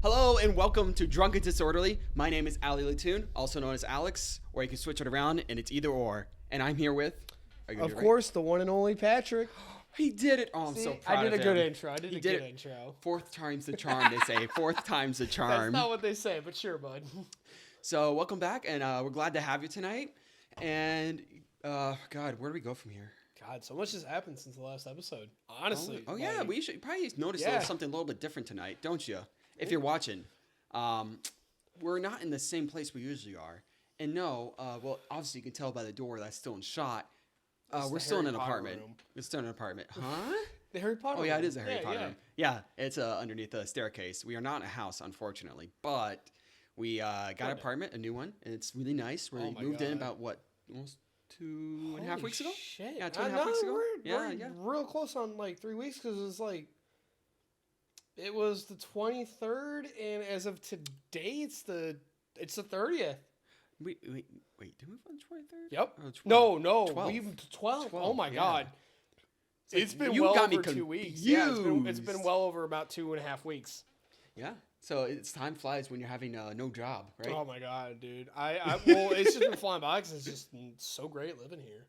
Hello and welcome to Drunk and Disorderly. My name is Ali Latoon, also known as Alex, or you can switch it around and it's either or. And I'm here with... Of course, the one and only Patrick. He did it. Oh, I'm so proud of him. I did a good intro. I did a good intro. Fourth time's the charm, they say. Fourth time's the charm. That's not what they say, but sure, bud. So welcome back, and we're glad to have you tonight. And, God, where do we go from here? God, so much has happened since the last episode. Honestly. Oh yeah, we should probably notice something a little bit different tonight, don't you? If you're watching. We're not in the same place we usually are. And no, well, obviously you can tell by the door that's still in shot. We're still in an apartment. It's still in an apartment. Huh? The Harry Potter room. Oh, yeah, it is a Harry Potter room. Yeah, it's underneath the staircase. We are not in a house, unfortunately. But we got an apartment, a new one, and it's really nice. We moved in about, almost 2.5 weeks ago? Shit. Yeah, 2.5 weeks ago. We're real close on, 3 weeks, because it was the 23rd, and as of today, it's the 30th. Wait, did we move on the 23rd? Yep. Oh, No. 12. We 12. Oh my God. It's been you well got me over 2 weeks. confused. Yeah, it's been well over about 2.5 weeks. Yeah. So it's time flies when you're having no job, right? Oh my God, dude. Well, it's just been flying by because it's just so great living here.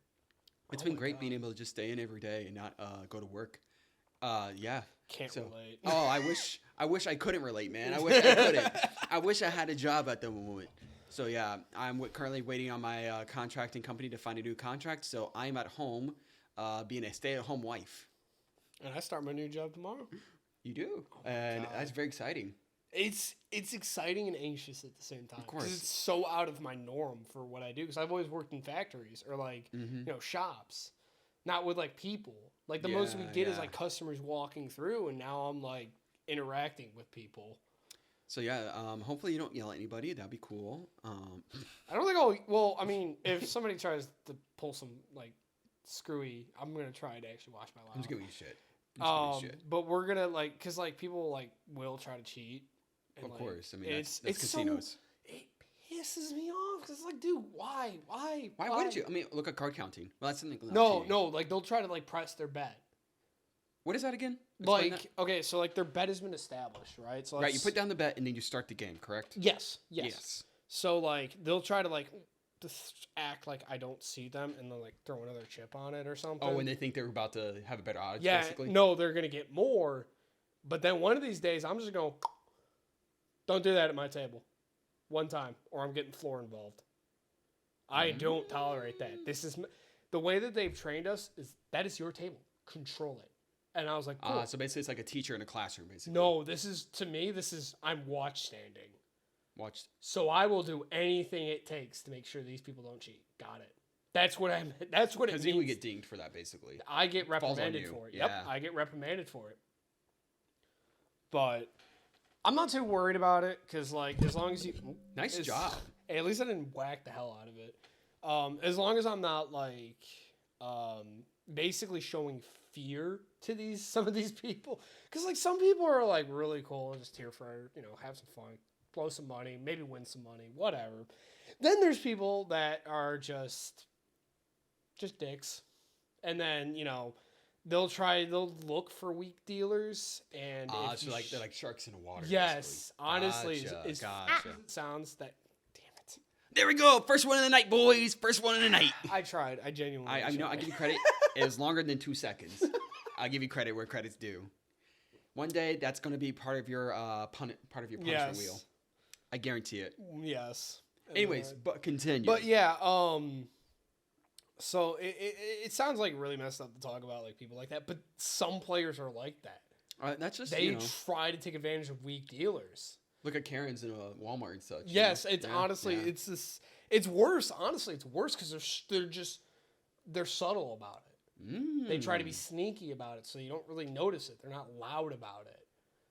It's been great being able to just stay in every day and not go to work. Yeah. Can't relate. Oh, I wish I couldn't relate, man. I wish I couldn't. I wish I had a job at the moment. So yeah, I'm currently waiting on my contracting company to find a new contract. So I'm at home, being a stay-at-home wife. And I start my new job tomorrow. You do, and that's very exciting. It's exciting and anxious at the same time. Of course, because it's so out of my norm for what I do. Because I've always worked in factories or shops, not with people. The most we get is customers walking through, and now I'm interacting with people. So yeah, hopefully you don't yell at anybody. That'd be cool. I don't think I'll. Well, I mean, if somebody tries to pull some screwy, I'm gonna try to actually watch my mouth. I'm just giving you shit. But we're gonna because people will try to cheat. And, of course, I mean that's it's casinos. It pisses me off because dude, why? Why wouldn't you? I mean, look at card counting. Well, that's something. No, they'll try to press their bet. What is that again? Okay, so their bet has been established, right? So right, you put down the bet and then you start the game, correct? Yes. So they'll try to just act like I don't see them, and they'll throw another chip on it or something. Oh, when they think they're about to have a better odds, yeah, basically? No, they're gonna get more, but then one of these days I'm just going, don't do that at my table, one time, or I'm getting floor involved. I don't tolerate that. This is the way that they've trained us. That is your table. Control it. And I was like, cool. So basically it's like a teacher in a classroom, basically. No, I'm watch standing. So I will do anything it takes to make sure these people don't cheat. Got it. That's what it means. Because you would get dinged for that, basically. I get reprimanded for it. Yeah. Yep, I get reprimanded for it. But I'm not too worried about it because, as long as you... Nice job. Hey, at least I didn't whack the hell out of it. As long as I'm not, basically showing fear to some of these people. Because, some people are, really cool and just here for, have some fun, blow some money, maybe win some money, whatever. Then there's people that are just dicks. And then, they'll look for weak dealers. And so they're like sharks in the water. Yes. Basically. Honestly, Gotcha. It sounds that... There we go. First one of the night, boys. First one of the night. I tried. I genuinely I give you credit. It was longer than 2 seconds. I'll give you credit where credit's due. One day, that's going to be part of your punishment wheel. I guarantee it. Yes. Anyways, but continue. But yeah, so it sounds really messed up to talk about people like that, but some players are like that. That's just they try to take advantage of weak dealers. Look at Karen's in a Walmart and such. Yes, it's honestly it's worse. Honestly, it's worse because they're subtle about it. They try to be sneaky about it, so you don't really notice it. They're not loud about it,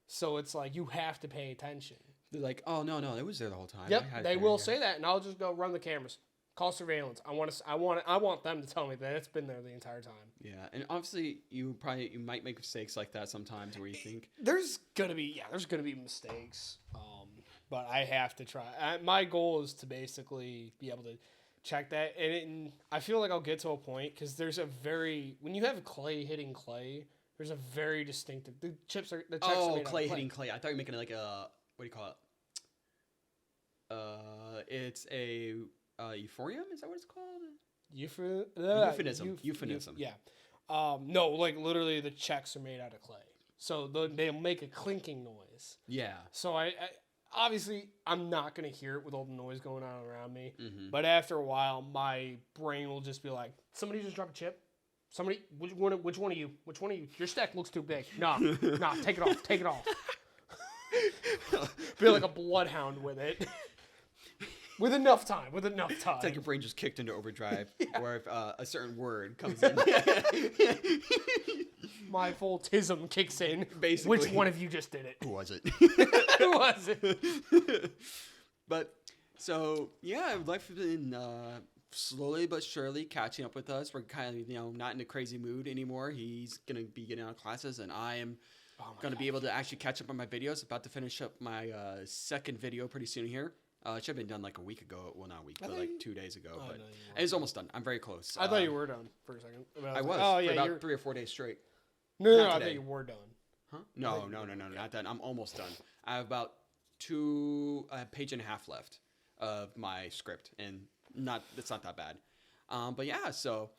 so it's you have to pay attention. They're like, oh no, it was there the whole time. Yep, they will say that, and I'll just go run the cameras, call surveillance. I want them to tell me that it's been there the entire time. Yeah, and obviously you might make mistakes like that sometimes where you think there's gonna be mistakes, but I have to try. My goal is to basically be able to check that, and I feel like I'll get to a point because when you have clay hitting clay, there's a very distinctive. The chips are made clay out of hitting clay. I thought you were making like a what do you call it? It's a euphorium. Is that what it's called? Euphemism. Yeah. No, like literally the checks are made out of clay, so they'll make a clinking noise. Yeah. So I obviously I'm not gonna hear it with all the noise going on around me, Mm-hmm. but after a while, my brain will just be like, somebody just dropped a chip. Somebody, which one of you? Which one of you? Your stack looks too big. Nah, take it off. Take it off. Be like a bloodhound with it. With enough time. It's like your brain just kicked into overdrive, Yeah. where if a certain word comes in, My full tism kicks in. Basically. Which one of you just did it? who was it? Who was it? But so yeah, life has been slowly but surely catching up with us. We're kind of not in a crazy mood anymore. He's gonna be getting out of classes, and I am gonna be able to actually catch up on my videos. About to finish up my second video pretty soon here. It should have been done like a week ago. Well, not a week, but like 2 days ago. Oh, But no, you weren't. it's almost done. I'm very close. I thought you were done for a second. I was Oh for yeah, about you're... 3 or 4 days straight. No, Not I today. thought you were done. Huh? No, not done. I'm almost done. I have about a page and a half left of my script, and it's not that bad. But yeah, so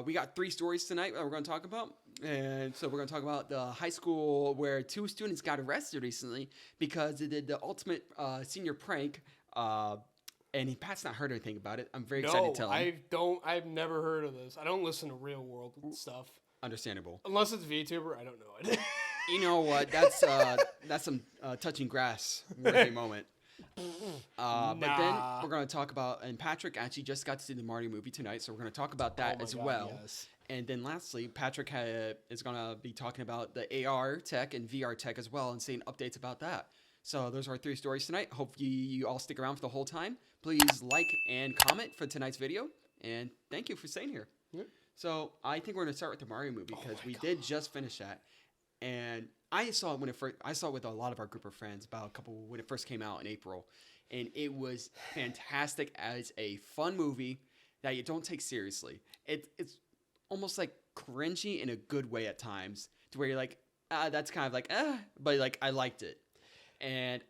we got 3 stories tonight that we're going to talk about. And so we're going to talk about the high school where 2 students got arrested recently because they did the ultimate senior prank. And Pat's not heard anything about it. I'm very excited to tell him. I've never heard of this. I don't listen to real world stuff. Understandable. Unless it's VTuber, I don't know it. You know what? That's some touching grass worthy moment. But then we're going to talk about, and Patrick actually just got to see the Mario movie tonight, so we're going to talk about that as well. Yes. And then lastly, Patrick is going to be talking about the AR tech and VR tech as well and saying updates about that. So those are our 3 stories tonight. Hope you all stick around for the whole time. Please like and comment for tonight's video. And thank you for staying here. Yep. So I think we're going to start with the Mario movie because we did just finish that. And I saw it I saw it with a lot of our group of friends when it first came out in April. And it was fantastic as a fun movie that you don't take seriously. It's almost like cringy in a good way at times, to where you're like, that's kind of like, but like I liked it. And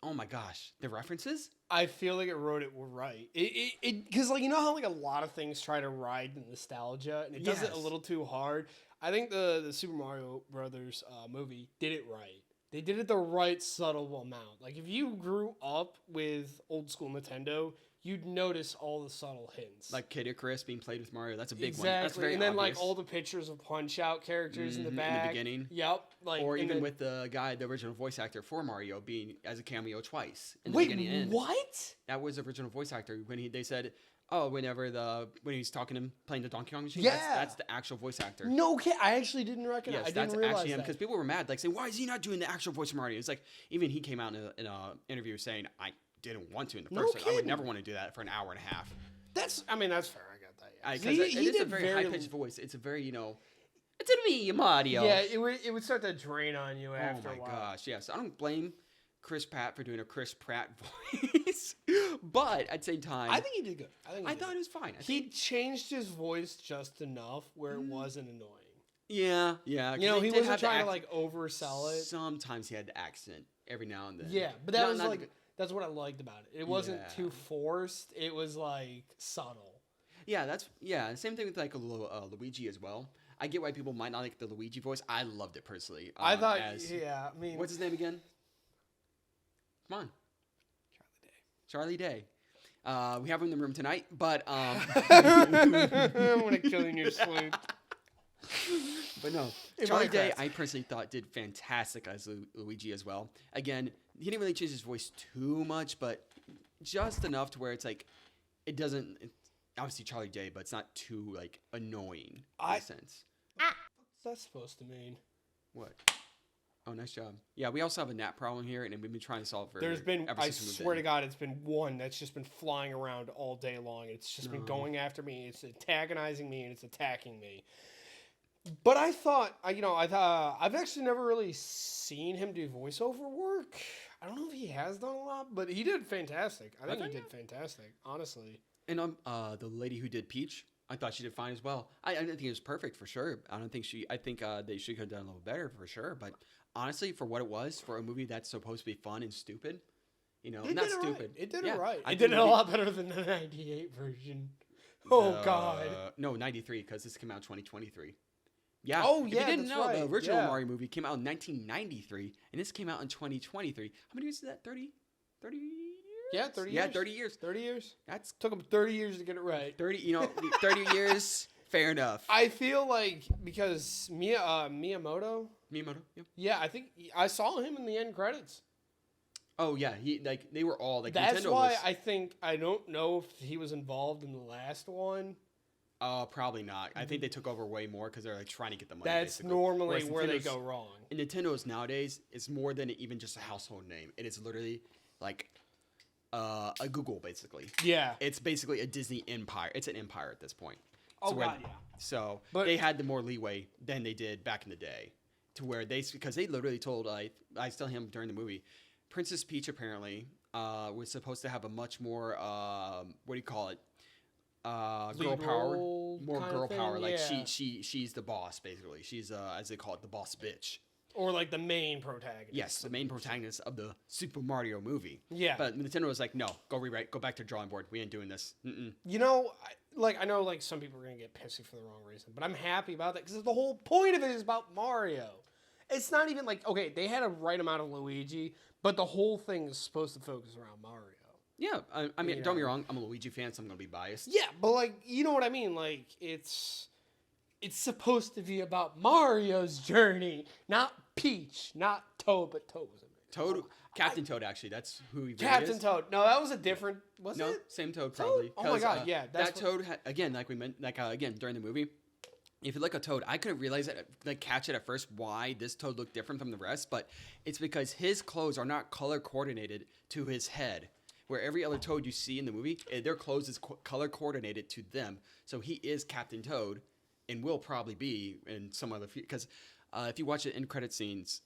oh my gosh, the references. I feel like it wrote it right. Because like, you know how like a lot of things try to ride the nostalgia and it does it a little too hard. I think the Super Mario Brothers movie did it right. They did it the right subtle amount. Like if you grew up with old school Nintendo, you'd notice all the subtle hints. Like Kid Icarus being played with Mario. That's a big one. Exactly. That's very and then obvious. like all the pictures of Punch-Out characters in the back. In the beginning. Yep. Like, or even with the original voice actor for Mario being as a cameo twice in the wait, beginning and end. what? That was the original voice actor when they said, when he's talking to him playing the Donkey Kong machine. Yeah. That's the actual voice actor. No, I actually didn't recognize. Yes, I didn't that's realize actually him that. because people were mad, like saying, "Why is he not doing the actual voice of Mario?" It's like even he came out in an interview saying, "I didn't want to in the No first place. I would kidding. never want to do that for an hour and a half." That's fair. I get that. Yeah. Because it is a very high pitched voice. It's a very it's gonna be Mario. Yeah, it would start to drain on you Oh after my a while. gosh, yes. I don't blame Chris Pratt for doing a Chris Pratt voice, but at the same time, I think he did good. I thought it was fine. He changed his voice just enough where it wasn't annoying. Yeah. He did wasn't have the trying to like oversell it. Sometimes he had the accent every now and then. Yeah, but that was like that's what I liked about it. It wasn't Yeah. too forced. It was like subtle. Yeah, same thing with like Luigi as well. I get why people might not like the Luigi voice. I loved it personally. I thought, I mean, what's his name again? Come on, Charlie Day. We have him in the room tonight, but I'm gonna kill you in your sleep. But no, Charlie Day, I personally thought did fantastic as Luigi as well. Again, he didn't really change his voice too much, but just enough to where it's like it doesn't. Obviously Charlie Day, but it's not too like annoying in a sense. What's that supposed to mean? What? Oh, nice job. Yeah, we also have a gnat problem here, and we've been trying to solve it for There's been, ever I since we moved swear in. to God, it's been one that's just been flying around all day long. It's just been going after me. It's antagonizing me and it's attacking me. But I thought, I've actually never really seen him do voiceover work. I don't know if he has done a lot, but he did fantastic. I think he did fantastic, honestly. And the lady who did Peach, I thought she did fine as well. I didn't think it was perfect for sure. I think they should have done a little better for sure. But honestly, for what it was, for a movie that's supposed to be fun and stupid, not did it stupid. Right. It did Yeah, it right. I It think did it a lot better than the '98 version. Oh God. No, 93 because this came out in 2023. Yeah. Oh, If yeah, you didn't that's know, the right, original yeah. Mario movie came out in 1993, and this came out in 2023. How many years is that? 30 years? Yeah, 30 Yeah, years. 30 years. 30 years. That's Took them 30 years to get it right. 30. 30 years. Fair enough. I feel like because Miyamoto. Miyamoto. Yep. Yeah, I think I saw him in the end credits. Oh yeah, they were all like. That's Nintendo why was, I think I don't know if he was involved in the last one. Probably not. I think they took over way more because they're like trying to get the money. That's basically. normally Whereas where they Nintendo's- go wrong. And Nintendo's nowadays is more than even just a household name. It is literally like a Google basically. Yeah. It's basically a Disney empire. It's an empire at this point. Oh So where- God, yeah. So But- they had the more leeway than they did back in the day, to where because they literally told I tell him during the movie, Princess Peach apparently was supposed to have a much more what do you call it? Girl Lead power, role more kinda girl thing, power. Like yeah. she's the boss basically. She's as they call it, the boss bitch. Or like the main protagonist. Yes, the main protagonist of the Super Mario movie. Yeah. But Nintendo was like, no, go rewrite, go back to the drawing board. We ain't doing this. Mm-mm. You know, I know like some people are gonna get pissy for the wrong reason, but I'm happy about that because the whole point of it is about Mario. It's not even like, okay, they had a right amount of Luigi, but the whole thing is supposed to focus around Mario. Yeah, I mean, You don't get me know. wrong. I'm a Luigi fan, so I'm gonna be biased. Yeah, but like, you know what I mean? Like, it's supposed to be about Mario's journey, not Peach, not Toad, but Toad was amazing. Toad, Captain Toad, actually, that's who he really Captain is. Toad. No, that was a different. Was No, it? same Toad probably. Oh my 'cause, God, yeah, that's that Toad again, like we meant, like again during the movie. If you look at Toad, I couldn't realize it, like catch it at first why this Toad looked different from the rest, but it's because his clothes are not color coordinated to his head. Where every other Toad you see in the movie, their clothes is color coordinated to them. So he is Captain Toad, and will probably be in some other because if you watch the end credit scenes,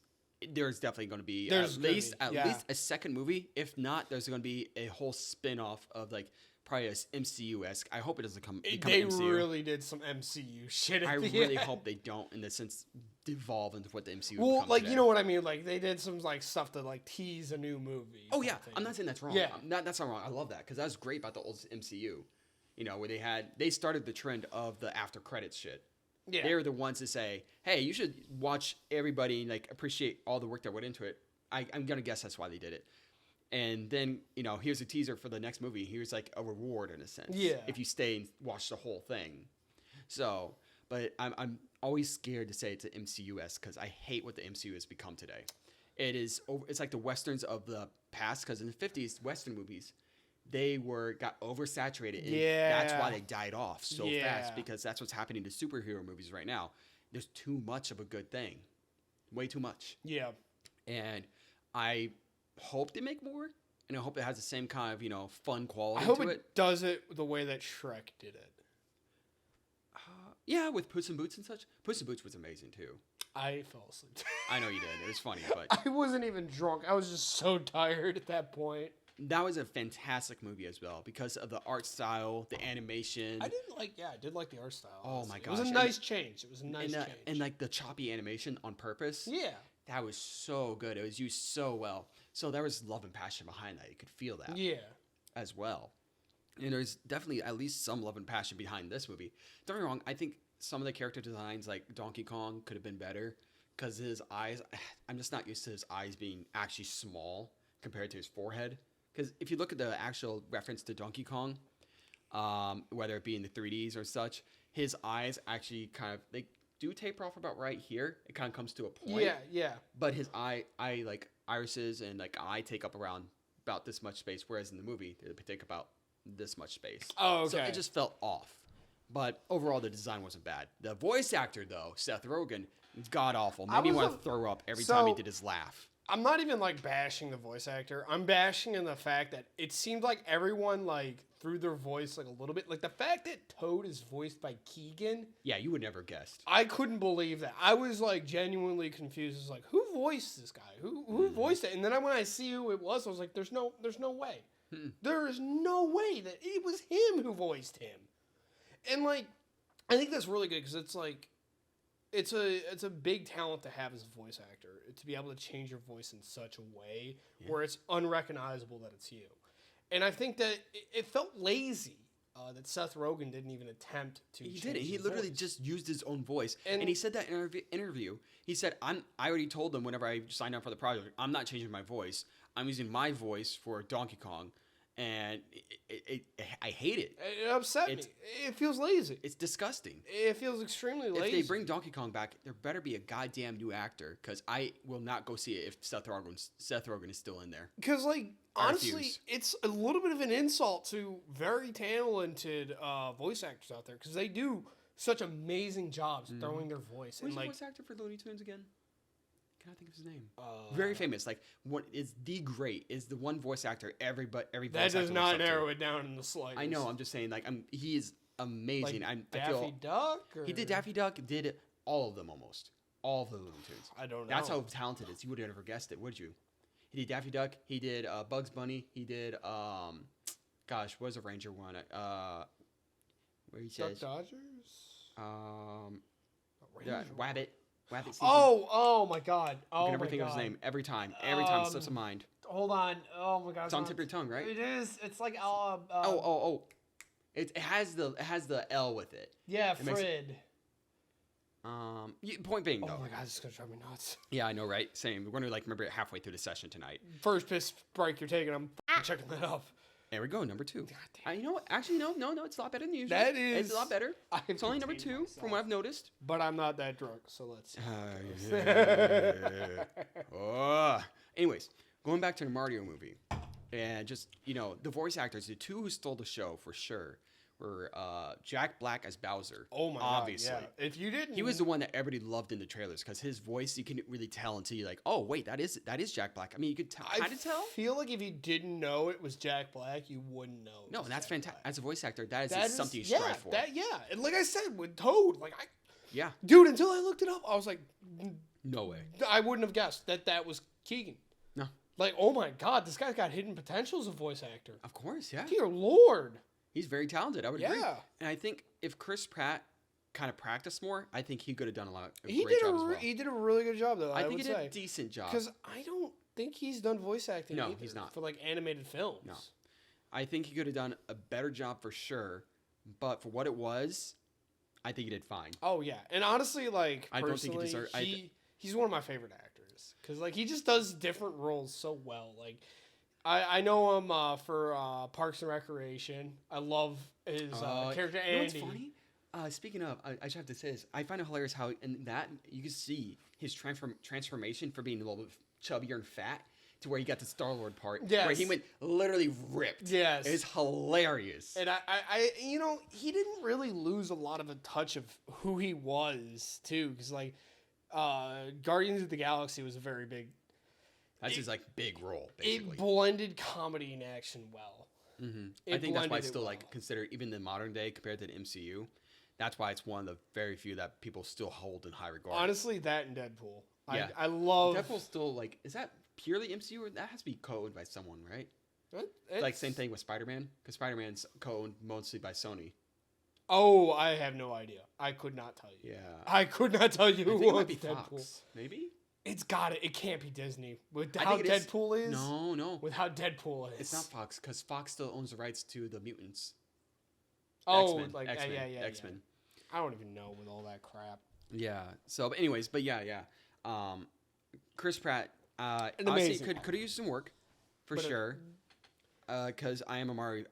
there's definitely going to be There's at gonna least be, yeah. a second movie. If not, there's going to be a whole spin off of like probably a MCU-esque. I hope it doesn't become They MCU. really did some MCU shit. At I the really end. hope they don't, in the sense, devolve into what the MCU. Well, becomes like today. you know what I mean. Like they did some like stuff to like tease a new movie. Oh yeah, type thing. I'm not saying that's wrong. Yeah. That's not wrong. I love that because that's great about the old MCU. Where they started the trend of the after credits shit. Yeah. They're the ones to say, hey, you should watch everybody and like appreciate all the work that went into it. I'm gonna guess that's why they did it. And then here's a teaser for the next movie. Here's like a reward in a sense. Yeah. If you stay and watch the whole thing. So, but I'm always scared to say it's an MCU-esque because I hate what the MCU has become today. It's like the westerns of the past because in the 50s, western movies, they got oversaturated. And that's why Yeah. they died off so Yeah. fast because that's what's happening to superhero movies right now. There's too much of a good thing. Way too much. Yeah. And I hope they make more, and I hope it has the same kind of fun quality I hope to it does it the way that Shrek did it. Yeah, with Puss in Boots and such. Puss in Boots was amazing too. I fell asleep. I know you did. It was funny, but I wasn't even drunk. I was just so tired at that point. that was a fantastic movie as well because of the art style, the animation, I did like the art style. Oh honestly. my It was gosh, a and nice change. It was a nice change. and like the choppy animation on purpose. yeah. That was so good. It was used so well. So there was love and passion behind that. You could feel that Yeah. as well. And there's definitely at least some love and passion behind this movie. Don't get me wrong. I think some of the character designs, like Donkey Kong, could have been better because his eyes. I'm just not used to his eyes being actually small compared to his forehead. Because if you look at the actual reference to Donkey Kong, whether it be in the 3Ds or such, his eyes actually kind of they do taper off about right here. It kind of comes to a point. Yeah. Yeah. But his eye like irises and like eye take up around about this much space, whereas in the movie they take about this much space. Oh, okay. So it just felt off. But overall, the design wasn't bad. The voice actor, though, Seth Rogen, is god awful. Made me was want a- to throw up every time he so- did his laugh. I'm not even like bashing the voice actor. I'm bashing in the fact that it seemed like everyone like threw their voice like a little bit. Like the fact that Toad is voiced by Keegan, Yeah, you would never guessed. I couldn't believe that. I was like genuinely confused. It's like who voiced this guy? Who voiced it? And then when I see who it was, I was like, there's no way. There is no way that it was him who voiced him. And like, I think that's really good because it's like, it's a big talent to have as a voice actor, to be able to change your voice in such a way where it's unrecognizable that it's you. And I think that it felt lazy that Seth Rogen didn't even attempt to. He change didn't. He his literally voice. just used his own voice, And- and he said that in an interview. He said, I already told them whenever I signed up for the project, I'm not changing my voice. I'm using my voice for Donkey Kong, and I hate it. It upset me. It feels lazy. It's disgusting. It feels extremely lazy. If they bring Donkey Kong back, there better be a goddamn new actor, because I will not go see it if Seth Rogen is still in there. Because, like, I honestly, refuse. it's a little bit of an insult to very talented voice actors out there, because they do such amazing jobs throwing their voice. Who's And, the like, voice actor for Looney Tunes again? Can I think of his name? Very famous. Like, what is the great? Is the one voice actor every voice that actor does looks not up to. narrow it down in the slightest. I know. I'm just saying. Like, he is amazing. Like I Daffy feel Duck? Or? he did Daffy Duck. Did all of them almost. All of the Looney Tunes. I don't know. That's how talented it is. You would have never guessed it, would you? He did Daffy Duck. He did Bugs Bunny. He did gosh, what was the Ranger one? Where he Duck says Dodgers? Wabbit. Wabbit season. Oh my God. I Oh can never my think of God. his name every time. Every time it slips my mind. Hold on. Oh my God. It's on the tip of your tongue, right? It is. It's like Oh. It has the L with it. yeah, it makes- Fred. Point being Oh though. my God, this is gonna drive me nuts. Yeah, I know, right? Same. We're gonna remember it halfway through the session tonight. First piss break you're taking, I'm checking that up. There we go, number 2. God damn. You know what? Actually, no, it's a lot better than usual. That It's is- a lot better. I It's only number contained 2 myself. from what I've noticed. But I'm not that drunk, so let's. Anyways, going back to the Mario movie, and just the voice actors, the two who stole the show for sure were Jack Black as Bowser. Oh my obviously. God! Yeah. If you didn't, He was the one that everybody loved in the trailers because his voice, you can really tell until you're like, oh wait, that is Jack Black. I mean, you could kind of tell. I feel like if you didn't know it was Jack Black, you wouldn't know. No, and that's fantastic. As a voice actor, that That is is something you yeah, strive for. And like I said with Toad, Yeah. dude, until I looked it up, I was like, No way. I wouldn't have guessed that was Keegan. No. Like, oh my God, this guy's got hidden potential as a voice actor. Of course, yeah. Dear Lord. He's very talented. I would agree. Yeah. And I think if Chris Pratt kind of practiced more, I think he could have done a He great did job as well. he did a really good job though. I think would he did say. a decent job. Because I don't think he's done voice acting. No, either he's not. for like animated films. No. I think he could have done a better job for sure. But for what it was, I think he did fine. Oh yeah, and honestly, like I don't think he personally, deserved- he's one of my favorite actors because like he just does different roles so well. Like I know him for Parks and Recreation. I love his character You know what's Andy. funny? Speaking of, I just have to say this. I find it hilarious how in that you can see his transformation from being a little bit chubbier and fat to where he got the Star-Lord part. Where he Yes. went literally ripped. Yes. It's hilarious. And I, he didn't really lose a lot of a touch of who he was too, because like, Guardians of the Galaxy was a very big. That's his like big role, basically. It blended comedy and action well. I think that's why it's blended it still well. like considered even in the modern day compared to the MCU. That's why it's one of the very few that people still hold in high regard. Honestly, that and Deadpool. Yeah. I love. Deadpool's still like, is that purely MCU or that has to be co-owned by someone, right? It's- Like same thing with Spider-Man, because Spider-Man's co-owned mostly by Sony. Oh, I have no idea. I could not tell you. Yeah, I could not tell you I who think it might owns be Deadpool. Fox. Maybe. It's got it. It can't be Disney with I how think it is. Deadpool is. No, With how Deadpool is. it's not Fox because Fox still owns the rights to the mutants. Oh, X-Men, like X-Men, yeah. X-Men. I don't even know with all that crap. Yeah. So, but anyways, but yeah. Chris Pratt, An honestly, amazing could actor. have used some work, for But, sure. Because I am a Mario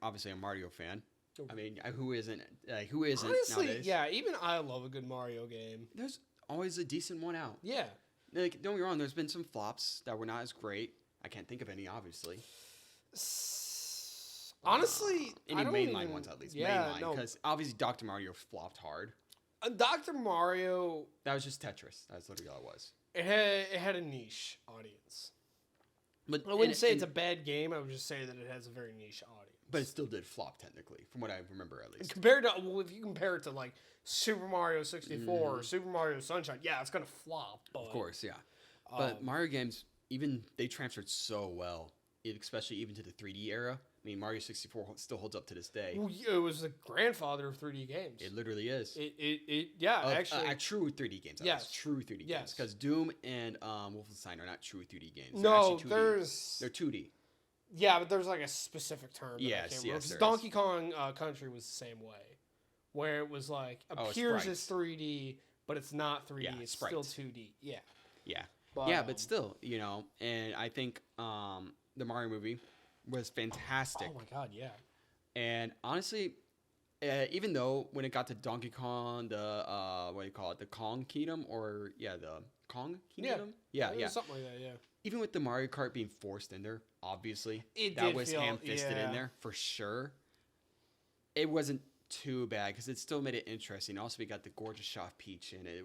fan. I mean, who isn't? Who isn't Honestly, nowadays? yeah. Even I love a good Mario game. There's always a decent one out. Yeah. Like, don't get me wrong. There's been some flops that were not as great. I can't think of any, obviously. Honestly, Any I don't mainline even- ones at least. Yeah, Mainline, no. because obviously Dr. Mario flopped hard. Dr. Mario, That was just Tetris. That's literally all it was. it had a niche audience. But I wouldn't say it's a bad game. I would just say that it has a very niche audience. But it still did flop technically, from what I remember at least. Compared to, well, if you compare it to like Super Mario 64 or Super Mario Sunshine, yeah, it's gonna flop. But, Of course, yeah. But Mario games, even they transferred so well, especially even to the 3D era. I mean, Mario 64 still holds up to this day. Well, it was the grandfather of 3D games. It literally is. Actually. True 3D games. Yes. True 3D games. Yes. Because Doom and Wolfenstein are not true 3D games. No, they're 2D. Yeah, but there's like a specific term. That I Yes, can't yes, remember. there Donkey Kong Country was the same way, where it was like appears as 3D, but it's not 3D. Yeah, it's sprites. still 2D. Yeah. Yeah. But, But still, and I think the Mario movie was fantastic. Oh my god, yeah. And honestly, even though when it got to Donkey Kong, the what do you call it, the Kong Kingdom, the Kong Kingdom, yeah, something like that, yeah. Even with the Mario Kart being forced in there, obviously, It that did was feel- ham-fisted yeah. in there for sure. It wasn't too bad because it still made it interesting. Also, we got the gorgeous shot of Peach in it.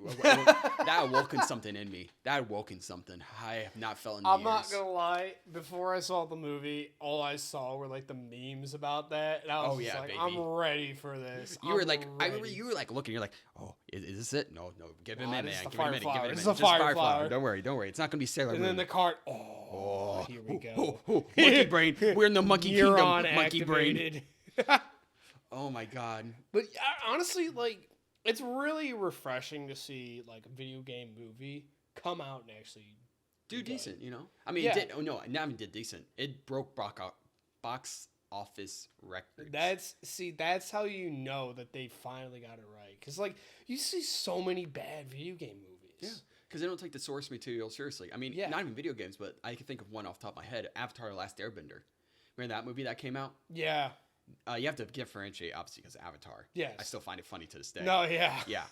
That awoken something in me. That awoken something I have not felt in I'm years. not gonna lie. Before I saw the movie, all I saw were like the memes about that, and I was just like, baby. "I'm ready for this." You were I'm like, I remember ready. you were like looking. You're like, oh, is this it? No, give him Nah, a this man. is the Give him a minute. fire Give flower. him a This minute. is the Just fire flower. flower. Don't worry. It's not gonna be Sailor And Moon. then the cart. Oh, here we go. Monkey brain. We're in the monkey kingdom. Neuron Monkey brain. activated. Oh my god. But honestly, like, it's really refreshing to see like a video game movie come out and actually Do good. decent, I mean, Yeah. it did. Oh no, not even did decent. It broke box office records. That's how you know that they finally got it right. Because like you see so many bad video game movies. Yeah, because they don't take the source material seriously. I mean, Yeah. not even video games, but I can think of one off the top of my head: Avatar: The Last Airbender. Remember that movie that came out? Yeah. You have to differentiate, obviously, because Avatar. Yes. I still find it funny to this day. No. Yeah. Yeah,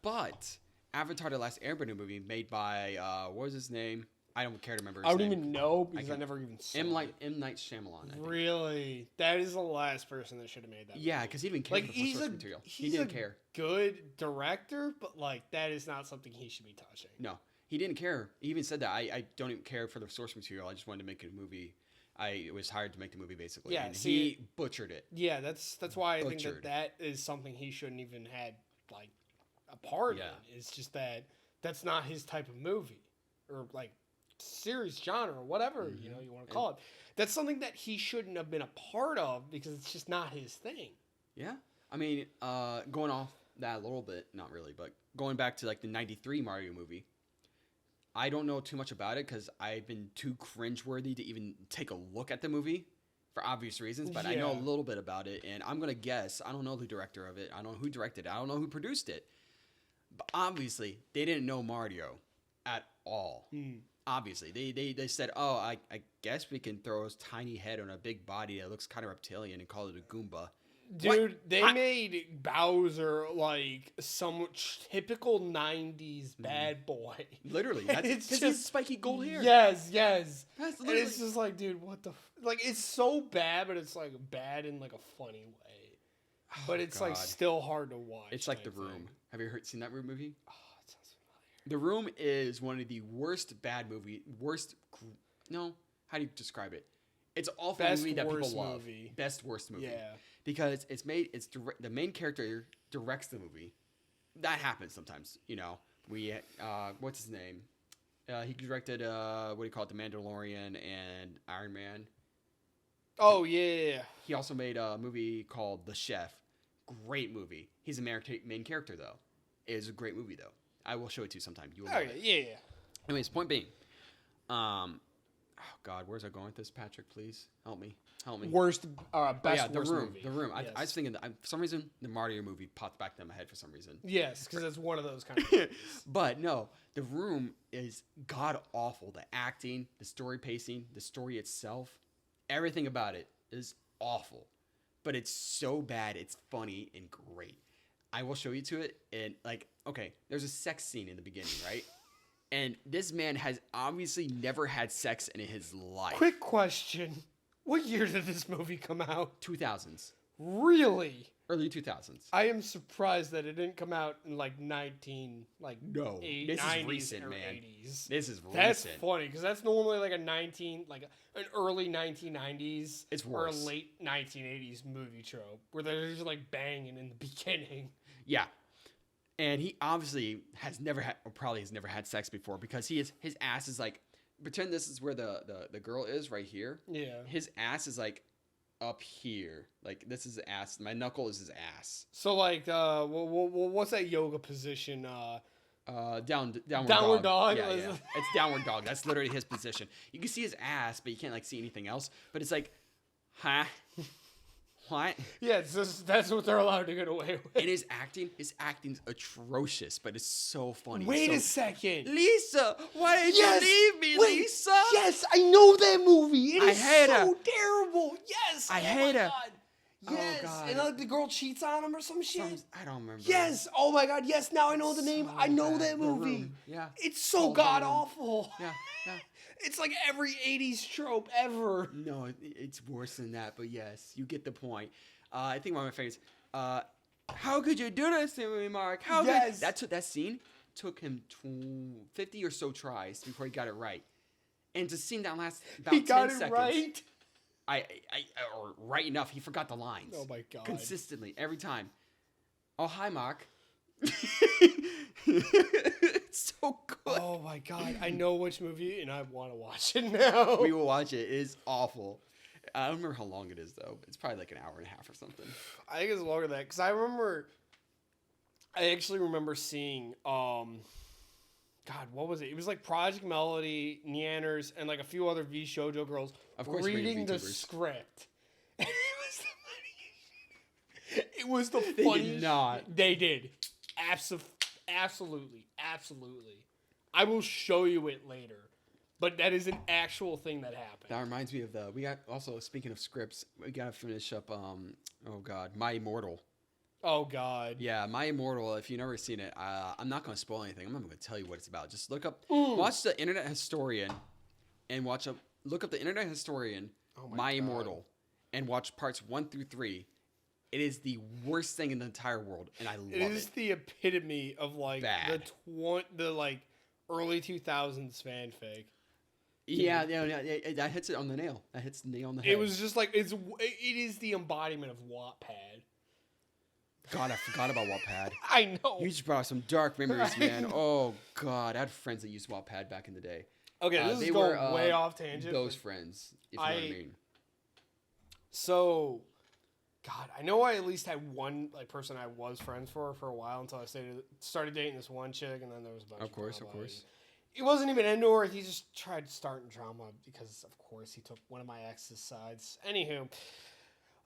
but Avatar: The Last Airbender movie made by what was his name? I don't care to remember. His I don't name. even know because I can- never even saw M. it. Night Shyamalan. I think. Really? That is the last person that should have made that. Yeah, movie. because he didn't care Like for the he's source a material. He he's didn't a care. good director, but like that is not something he should be touching. No, he didn't care. He even said that I don't even care for the source material. I just wanted to make a movie. I was hired to make the movie basically. Yeah, and see- he butchered it. Yeah, that's why I think Butchered. that is something he shouldn't even had like a part Yeah. in. It's just that that's not his type of movie or like series genre or whatever you want to call it. That's something that he shouldn't have been a part of because it's just not his thing. Yeah, I mean, going off that a little bit, not really, but going back to like the '93 Mario movie. I don't know too much about it because I've been too cringeworthy to even take a look at the movie for obvious reasons, but I know a Yeah. little bit about it, and I'm going to guess. I don't know the director of it. I don't know who directed it. I don't know who produced it. But obviously, they didn't know Mario at all. Obviously, they said, oh, I guess we can throw his tiny head on a big body that looks kind of reptilian and call it a Goomba. Dude, they I- made Bowser like some typical 90s bad boy. Literally, that's It's because just- he's spiky gold hair. Yes. That's And literally. it's just like, dude, what the like it's so bad, but it's like bad in like a funny way. But it's like God. still hard to watch. It's like The type Room. thing. Have you seen that Room movie? Oh, it sounds familiar. The Room is one of the worst bad movie. No, how do you describe it? It's an awful Best movie that people worst love. movie. Best worst movie. Yeah. Because it's made. The main character directs the movie. That happens sometimes. We what's his name? He directed what do you call it? The Mandalorian and Iron Man. Oh yeah. He also made a movie called The Chef. Great movie. He's a main character though. It is a great movie though. I will show it to you sometime. You will love Okay, it. yeah. Anyways, point being, oh God, where's I going with this, Patrick? Please help me. Worst best Oh, yeah, The worst Room. movie. The Room. Yes. I was thinking that for some reason the Mario movie popped back in my head for some reason. Yes, because it's one of those kind of But no, The Room is god awful. The acting, the story pacing, the story itself, everything about it is awful. But it's so bad, it's funny and great. I will show you to it, and okay, there's a sex scene in the beginning, right? And this man has obviously never had sex in his life. Quick question. What year did this movie come out? 2000s, Really? early 2000s. I am surprised that it didn't come out in like No, this is 90s recent, or man. 80s. This is That's recent. funny because that's normally like an early 1990s It's or a worse. late 1980s movie trope where they're just like banging in the beginning. Yeah. And he obviously has never had, or probably has never had sex before because his ass is like, pretend this is where the girl is right here. Yeah. His ass is like up here. Like this is ass. My knuckle is his ass. So like, what's that yoga position? Downward Downward dog? Yeah, yeah. It's downward dog. That's literally his position. You can see his ass, but you can't like see anything else. But it's like, huh? What? Yeah, it's just, that's what they're allowed to get away with. And his acting's atrocious, but it's so funny. Wait a second. Lisa, why did you leave me, Lisa? Yes, I know that movie. It I is hate so her. terrible. Yes. I oh hate my her. God. Oh, Yes. God. And like the girl cheats on him or some shit. I don't remember. Yes. Oh my God. Yes. Now I know the name. So I know bad. that The movie. Room. Yeah. It's so Called The god Room. awful. Yeah. Yeah. It's like every 80s trope ever. No, it's worse than that. But yes, you get the point. I think one of my favorites. How could you do this to me, Mark? How Yes. that scene took him 50 or so tries before he got it right, and to sing that last about He 10 got it seconds. right. Or right enough. He forgot the lines. Oh my God. Consistently every time. Oh hi, Mark. It's so good. Oh my God. I know which movie and I want to watch it now. We will watch it. It is awful. I don't remember how long it is though. It's probably like an hour and a half or something. I think it's longer than that because I actually remember seeing God, what was it? It was like Project Melody, Neanders, and like a few other V Shoujo girls Of course, reading the VTubers. script. And it was the funniest. They did not. They did. Absolutely. I will show you it later. But that is an actual thing that happened. That reminds me of we got also speaking of scripts, we gotta finish up oh god, My Immortal. Oh God. Yeah, My Immortal, if you've never seen it, I'm not gonna spoil anything. I'm not gonna tell you what it's about. Just look up watch the Internet Historian and look up the Internet Historian My God. Immortal and watch parts 1 through 3. It is the worst thing in the entire world, and I love it. It is the epitome of like Bad. the like early 2000s fanfic. Yeah, that hits it on the nail. That hits the nail on the head. It was just like it is the embodiment of Wattpad. God, I forgot about Wattpad. I know. You just brought up some dark memories, I man. know. Oh God, I had friends that used Wattpad back in the day. Okay, this they is going were, way off tangent. Those but- friends, if you know what I mean. So, God, I know I at least had one like person I was friends for a while until I started dating this one chick, and then there was a bunch Of course. drama, and He wasn't even into her. He just tried starting drama because, of course, he took one of my ex's sides. Anywho,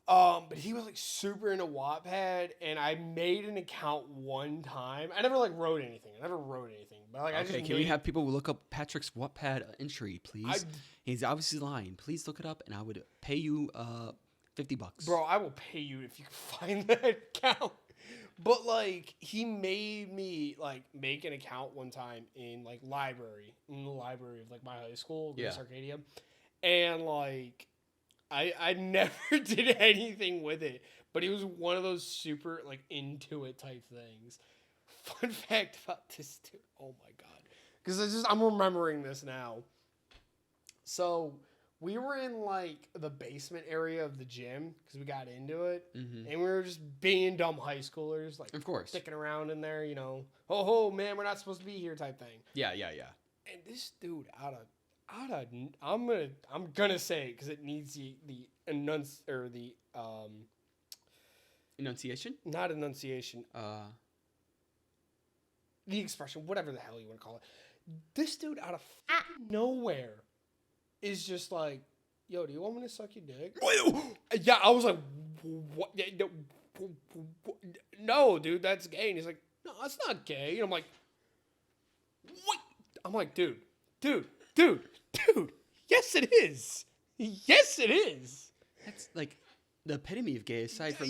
but he was like super into Wattpad, and I made an account one time. I never like wrote anything. But like, I Okay, just can we have people look up Patrick's Wattpad entry, please? I- He's obviously lying. Please look it up, and I would pay you $50. Bro, I will pay you if you can find that account. But like, he made me like make an account one time in like in the library of like my high school, Grace Arcadia, and like, I never did anything with it. But he was one of those super like into it type things. Fun fact about this dude. Oh my God, because I'm remembering this now. So we were in like the basement area of the gym because we got into it, and we were just being dumb high schoolers, like Of course. sticking around in there, you know. Oh man, we're not supposed to be here type thing. Yeah. And this dude I'm gonna say it because it needs the Enunciation? not enunciation, the expression, whatever the hell you want to call it. This dude out of nowhere is just like, yo, do you want me to suck your dick? Yeah, I was like, what? No, dude, that's gay. And he's like, no, that's not gay. And I'm like, what? I'm like, dude. Yes, it is. Yes, it is. That's like the epitome of gay, aside from,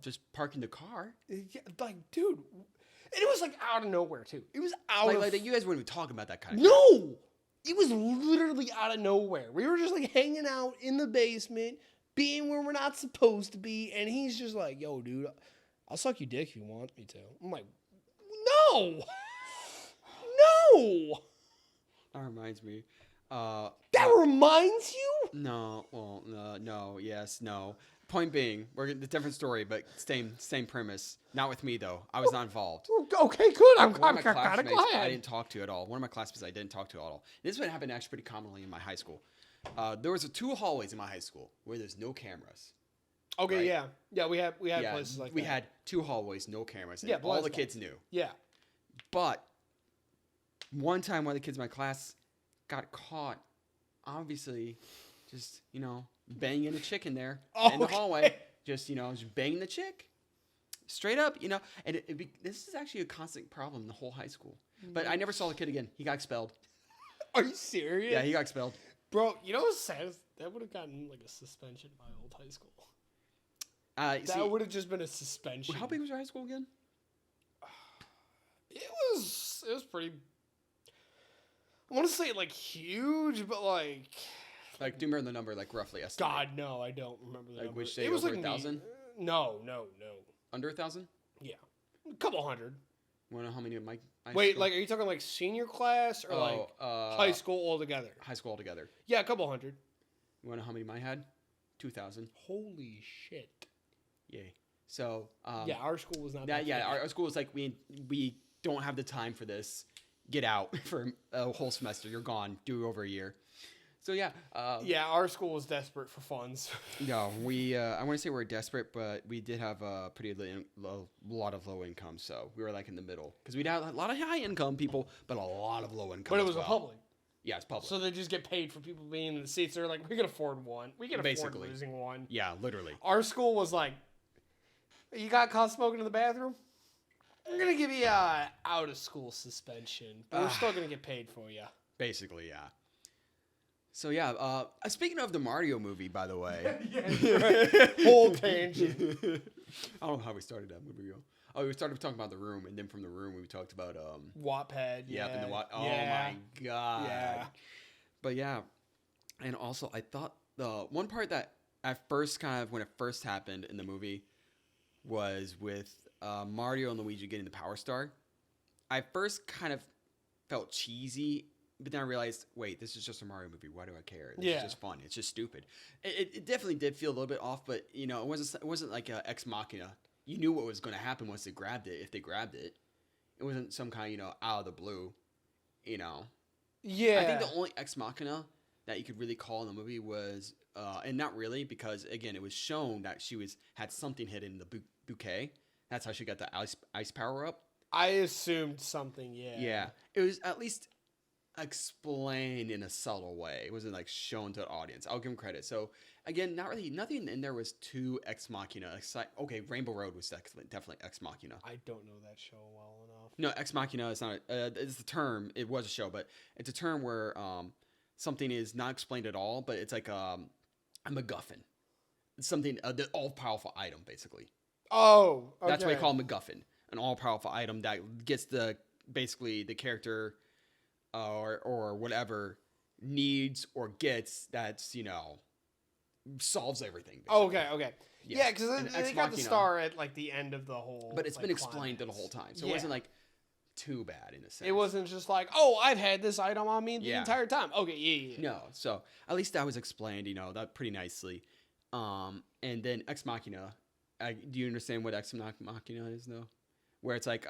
just parking the car. Yeah, like, dude. And it was like out of nowhere, too. It was out Like of... you guys wouldn't be talking about that kind of No! It was literally out of nowhere. We were just like hanging out in the basement, being where we're not supposed to be, and he's just like, yo, dude, I'll suck your dick if you want me to. I'm like, no! No! That reminds me. That reminds you? No, well, no, yes, no. Point being, we're a different story, but same premise. Not with me though. I was not involved. Okay, good. I'm One of my kind of classmates I glad. didn't talk to at all. One of my classmates I didn't talk to at all. This would happen actually pretty commonly in my high school. There was two hallways in my high school where there's no cameras. Okay, right? yeah. We had Yeah, places like we that. had two hallways, no cameras, and Yeah, all blind the spots. kids knew. Yeah. But one time, one of the kids in my class got caught, obviously, just banging a chick in there in the Okay. hallway. Just just banging the chick, straight up. And this is actually a constant problem in the whole high school. But I never saw the kid again. He got expelled. Are you serious? Yeah, he got expelled. Bro, you know what's sad? Is that would have gotten like a suspension in my old high school. That would have just been a suspension. How big was your high school again? It was pretty. I want to say like huge, but like. Like, do you remember the number, like roughly estimate? God, no, I don't remember the Like, number. would you say it was over like 1,000? No. Under 1,000? Yeah, a couple hundred. You want to know how many of my Wait, school? like, are you talking like senior class or like high school altogether? High school altogether. Yeah, a couple hundred. You want to know how many mine had? 2,000. Holy shit. Yay. So Yeah, our school was not that. that Yeah, big. our school was like we don't have the time for this. Get out for a whole semester. You're gone. Do over a year. So yeah. Yeah, our school was desperate for funds. No, we. I want to say we're desperate, but we did have a pretty lot of low income. So we were like in the middle because we'd have a lot of high income people, but a lot of low income. But it as was a well. public. Yeah, it's public. So they just get paid for people being in the seats. They're like, we can afford one. We can afford Basically. losing one. Yeah, literally. Our school was like, you got caught smoking in the bathroom? We're going to give you a out of school suspension. But we're still going to get paid for you. Basically, yeah. So yeah, speaking of the Mario movie, by the way. Whole tangent. I don't know how we started that movie. Oh, we started talking about The Room, and then from The Room we talked about Wattpad. yeah, Yeah. and the oh Yeah. my god. Yeah. But yeah, and also I thought the one part that at first kind of when it first happened in the movie was with Mario and Luigi getting the Power Star. I first kind of felt cheesy, but then I realized, wait, this is just a Mario movie. Why do I care? This is just fun. It's just stupid. It definitely did feel a little bit off, but it wasn't like a Ex Machina. You knew what was going to happen once they grabbed it. If they grabbed it, it wasn't some kind out of the blue. Yeah. I think the only Ex Machina that you could really call in the movie was, and not really, because again, it was shown that she had something hidden in the bouquet. That's how she got the ice power up. I assumed something, yeah. Yeah, it was at least explained in a subtle way. It wasn't like shown to the audience. I'll give him credit. So again, nothing in there was too Ex Machina. Okay, Rainbow Road was definitely Ex Machina. I don't know that show well enough. No, Ex Machina is not. It's the term. It was a show, but it's a term where something is not explained at all, but it's like a MacGuffin. It's something the all powerful item basically. Oh, okay. That's what they call a MacGuffin, an all powerful item that gets basically the character or whatever needs or gets that's solves everything. Basically. Okay. Yes. Yeah, because And they Ex got the Machina. star at like the end of the whole. But it's like, been explained the climax. whole time, so Yeah. it wasn't like too bad in a sense. It wasn't just like, oh, I've had this item on me the Yeah. entire time. Okay, yeah. No, so at least that was explained, that pretty nicely. And then Ex Machina. Do you understand what Ex Machina is though? Where it's like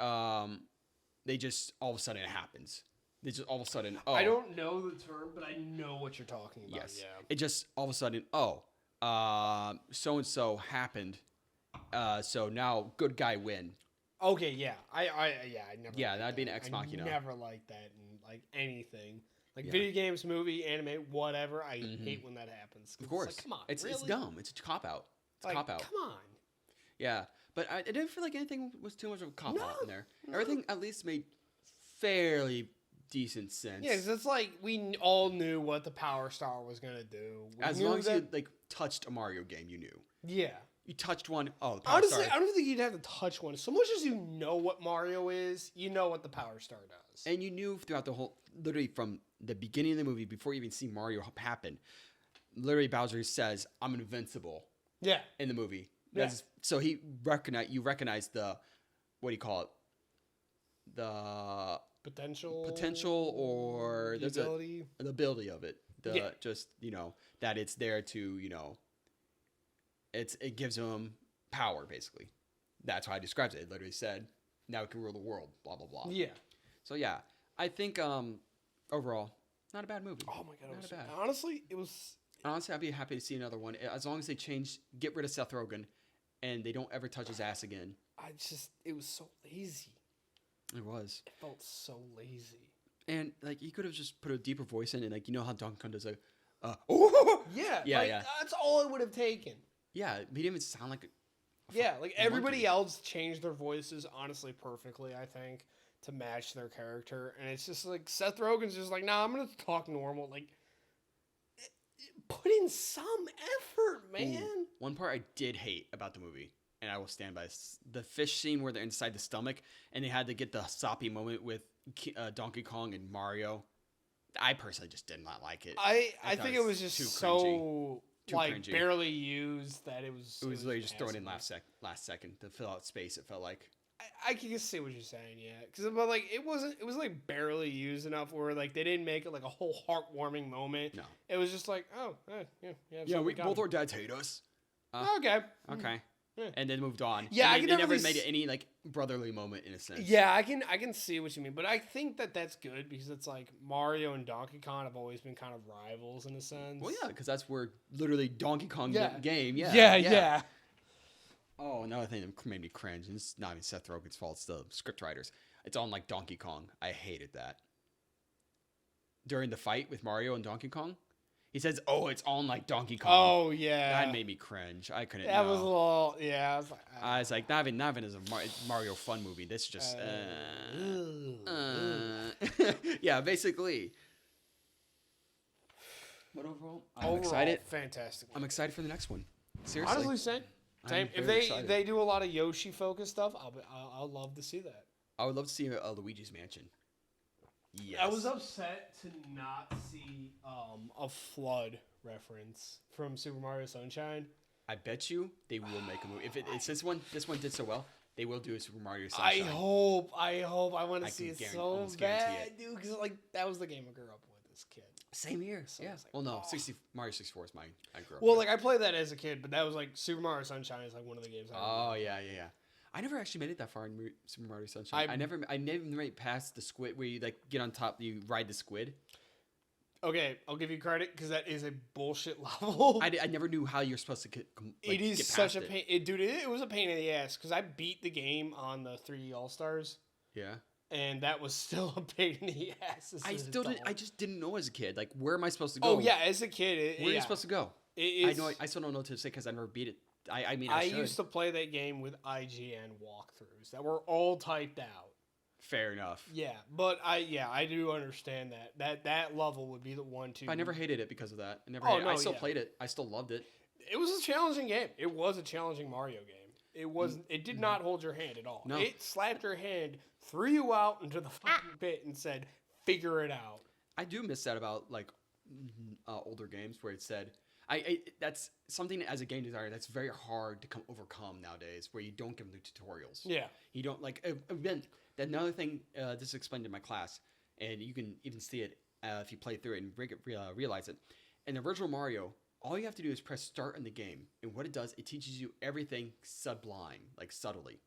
they just all of a sudden it happens. They just all of a sudden. Oh, I don't know the term, but I know what you're talking about. yes. Yeah. It just all of a sudden. So and so happened. So now good guy win. Okay, yeah. I never. Yeah, liked that'd be an that. Ex Machina. I never liked that in like anything, like Yeah. video games, movie, anime, whatever. I hate when that happens. 'Cause Of course, it's like, come on, it's really? dumb. It's a cop out. It's Like, a cop out. come on. Yeah, but I didn't feel like anything was too much of a cop out in there. No. Everything at least made fairly decent sense. Yeah, 'cause it's like we all knew what the Power Star was gonna do. We As knew long as that, you like touched a Mario game, you knew. yeah. You touched one. Oh, the Power Honestly, Star. I don't think you'd have to touch one. So much as you know what Mario is, you know what the Power Star does. And you knew throughout the whole, literally from the beginning of the movie, before you even see Mario happen, literally Bowser says, "I'm invincible" Yeah. in the movie. Yeah. So you recognize the, what do you call it? The potential or the there's ability. the ability of it. Yeah. Just, that it's there to, it gives him power, basically. That's how I described it. It literally said, now it can rule the world, blah, blah, blah. Yeah. So, yeah, I think overall, not a bad movie. Oh my god, Not bad. honestly, it was. Honestly, I'd be happy to see another one. As long as they get rid of Seth Rogen and they don't ever touch his ass again. It was so lazy. It was. It felt so lazy. And, like, you could have just put a deeper voice in and, like, how Donkey Kong does, like, oh! Yeah. Yeah. That's all it would have taken. Yeah, he didn't even sound like Yeah, like everybody monkey. else changed their voices honestly perfectly, I think, to match their character. And it's just like Seth Rogen's just like, nah, I'm gonna talk normal. Like, put in some effort, man. Ooh, one part I did hate about the movie, and I will stand by this, the fish scene where they're inside the stomach, and they had to get the soppy moment with Donkey Kong and Mario. I personally just did not like it. I thought think it it was was just too so Too like cringy. barely used that it was. It was literally just thrown in passable. last second to fill out space. It felt like. I can see what you're saying, yeah. But like it was like barely used enough where like they didn't make it like a whole heartwarming moment. No. It was just like, oh, yeah. Yeah, we got both him. our dads hate us. Okay. Okay. Yeah. And then moved on. Yeah, And I they can never definitely made it any like brotherly moment in a sense. Yeah, I can see what you mean, but I think that's good because it's like Mario and Donkey Kong have always been kind of rivals in a sense. Well, yeah, because that's where literally Donkey Kong Yeah. game. Yeah. Yeah. Oh, another thing that made me cringe, and it's not even Seth Rogen's fault, it's the script writers. It's on like Donkey Kong. I hated that. During the fight with Mario and Donkey Kong, he says, "Oh, it's on like Donkey Kong." Oh yeah. That made me cringe. I couldn't. That no. was a little. Yeah. I was like, not even as a Mario fun movie. This just. Yeah, basically. But overall, I'm excited. Fantastic. I'm excited for the next one. Seriously. Honestly, same. I'm If very excited. they do a lot of Yoshi focused stuff, I'll love to see that. I would love to see Luigi's Mansion. Yes. I was upset to not see a flood reference from Super Mario Sunshine. I bet you they will make a movie. If it's this one did so well, they will do a Super Mario I Sunshine. hope. I want I to see can it so almost guarantee bad, dude. Because like that was the game I grew up with as a kid. Same here. So Yeah. it's like, Well, no, oh. Mario 64 is mine. I grew up. Well, with. like I played that as a kid, but that was like Super Mario Sunshine is like one of the games. Oh yeah. I never actually made it that far in Super Mario Sunshine. I never made it past the squid where you like get on top, you ride the squid. Okay, I'll give you credit because that is a bullshit level. I never knew how you're supposed to get. It is get such past a it. pain, dude. It was a pain in the ass because I beat the game on the 3D All Stars, Yeah. and that was still a pain in the ass. As I an still didn't. adult. I just didn't know as a kid. Like, where am I supposed to go? Oh yeah, as a kid, Where are you supposed to go? It I is, know. I still don't know what to say because I never beat it. I mean, I should. used to play that game with IGN walkthroughs that were all typed out. Fair enough. Yeah, but I do understand that level would be the one to. I never hated it because of that. I never. Oh, hated it. I no, still yeah. played it. I still loved it. It was a challenging game. It was a challenging Mario game. It was. It did not hold your hand at all. No. It slapped your hand, threw you out into the fucking pit, and said, "Figure it out." I do miss that about like older games where it said. That's something as a game designer that's very hard to overcome nowadays, where you don't give them the tutorials. Yeah. You don't like again. Another thing this is explained in my class, and you can even see it if you play through it and realize it. In the original Mario, all you have to do is press start in the game, and what it does, it teaches you everything sublime, like subtly.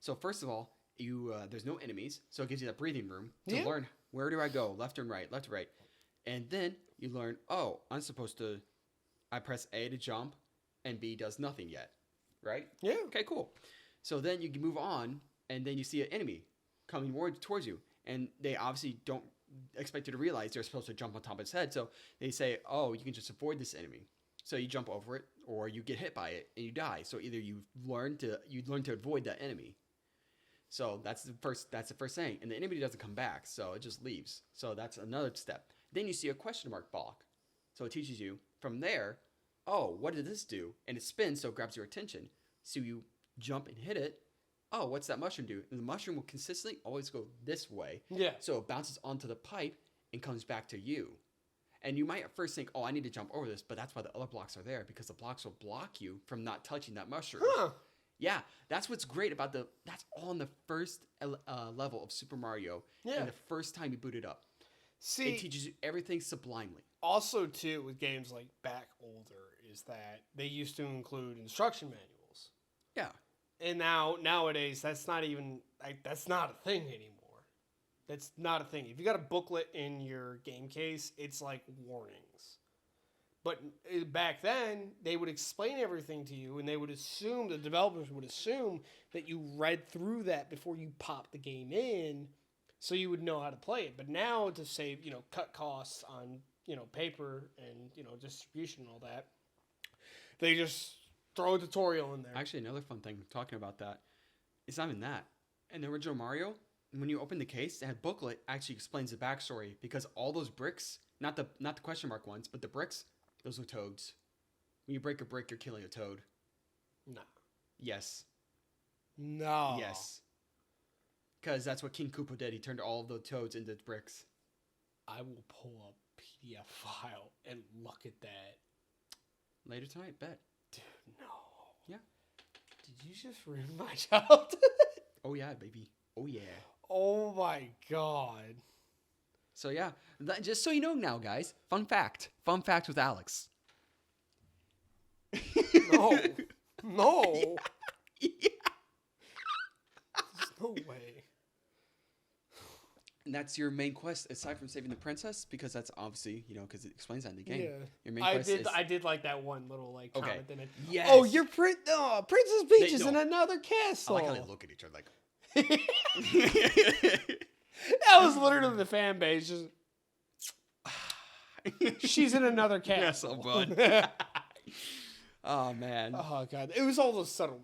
So first of all, you there's no enemies, so it gives you that breathing room to Yeah. learn where do I go, left and right, and then you learn. Oh, I'm supposed to. I press A to jump, and B does nothing yet, right? Yeah. Okay, cool. So then you can move on, and then you see an enemy coming more towards you, and they obviously don't expect you to realize they're supposed to jump on top of its head. So they say, "Oh, you can just avoid this enemy." So you jump over it, or you get hit by it and you die. So either you learn to avoid that enemy. So that's the first thing, and the enemy doesn't come back, so it just leaves. So that's another step. Then you see a question mark block, so it teaches you from there. Oh, what did this do? And it spins, so it grabs your attention. So you jump and hit it. Oh, what's that mushroom do? And the mushroom will consistently always go this way. Yeah. So it bounces onto the pipe and comes back to you. And you might at first think, oh, I need to jump over this, but that's why the other blocks are there, because the blocks will block you from not touching that mushroom. Huh. Yeah, that's what's great about that's all in the first level of Super Mario. Yeah. And the first time you boot it up. See, It teaches you everything sublimely. also too with games like back older is that they used to include instruction manuals, Yeah. and nowadays that's not even that's not a thing anymore. That's not a thing. If you got a booklet in your game case, it's like warnings. But back then, they would explain everything to you, and they would assume, the developers would assume that you read through that before you pop the game in, so you would know how to play it. But now, to save, cut costs on, paper and, distribution and all that, they just throw a tutorial in there. Actually, another fun thing talking about that, it's not even that. In the original Mario, when you open the case, that booklet actually explains the backstory because all those bricks, not the question mark ones, but the bricks, those are toads. When you break a brick, you're killing a toad. No. Yes. No. Yes. Because that's what King Koopa did. He turned all of the toads into bricks. I will pull up PDF file and look at that. Later tonight, bet. Dude, no. Yeah. Did you just ruin my childhood? Oh yeah, baby. Oh yeah. Oh my god. So yeah, just so you know now, guys. Fun fact with Alex. No. No. Yeah. There's no way. And that's your main quest, aside from saving the princess, because that's obviously, because it explains that in the game. Yeah. Your main quest is... I did like that one little comment in it. Yes. Oh, you're Princess Peach is in no. another I castle. like how they look at each other like... That was literally the fan base. Just, she's in another castle. bud. Oh, man. Oh god, it was all those subtle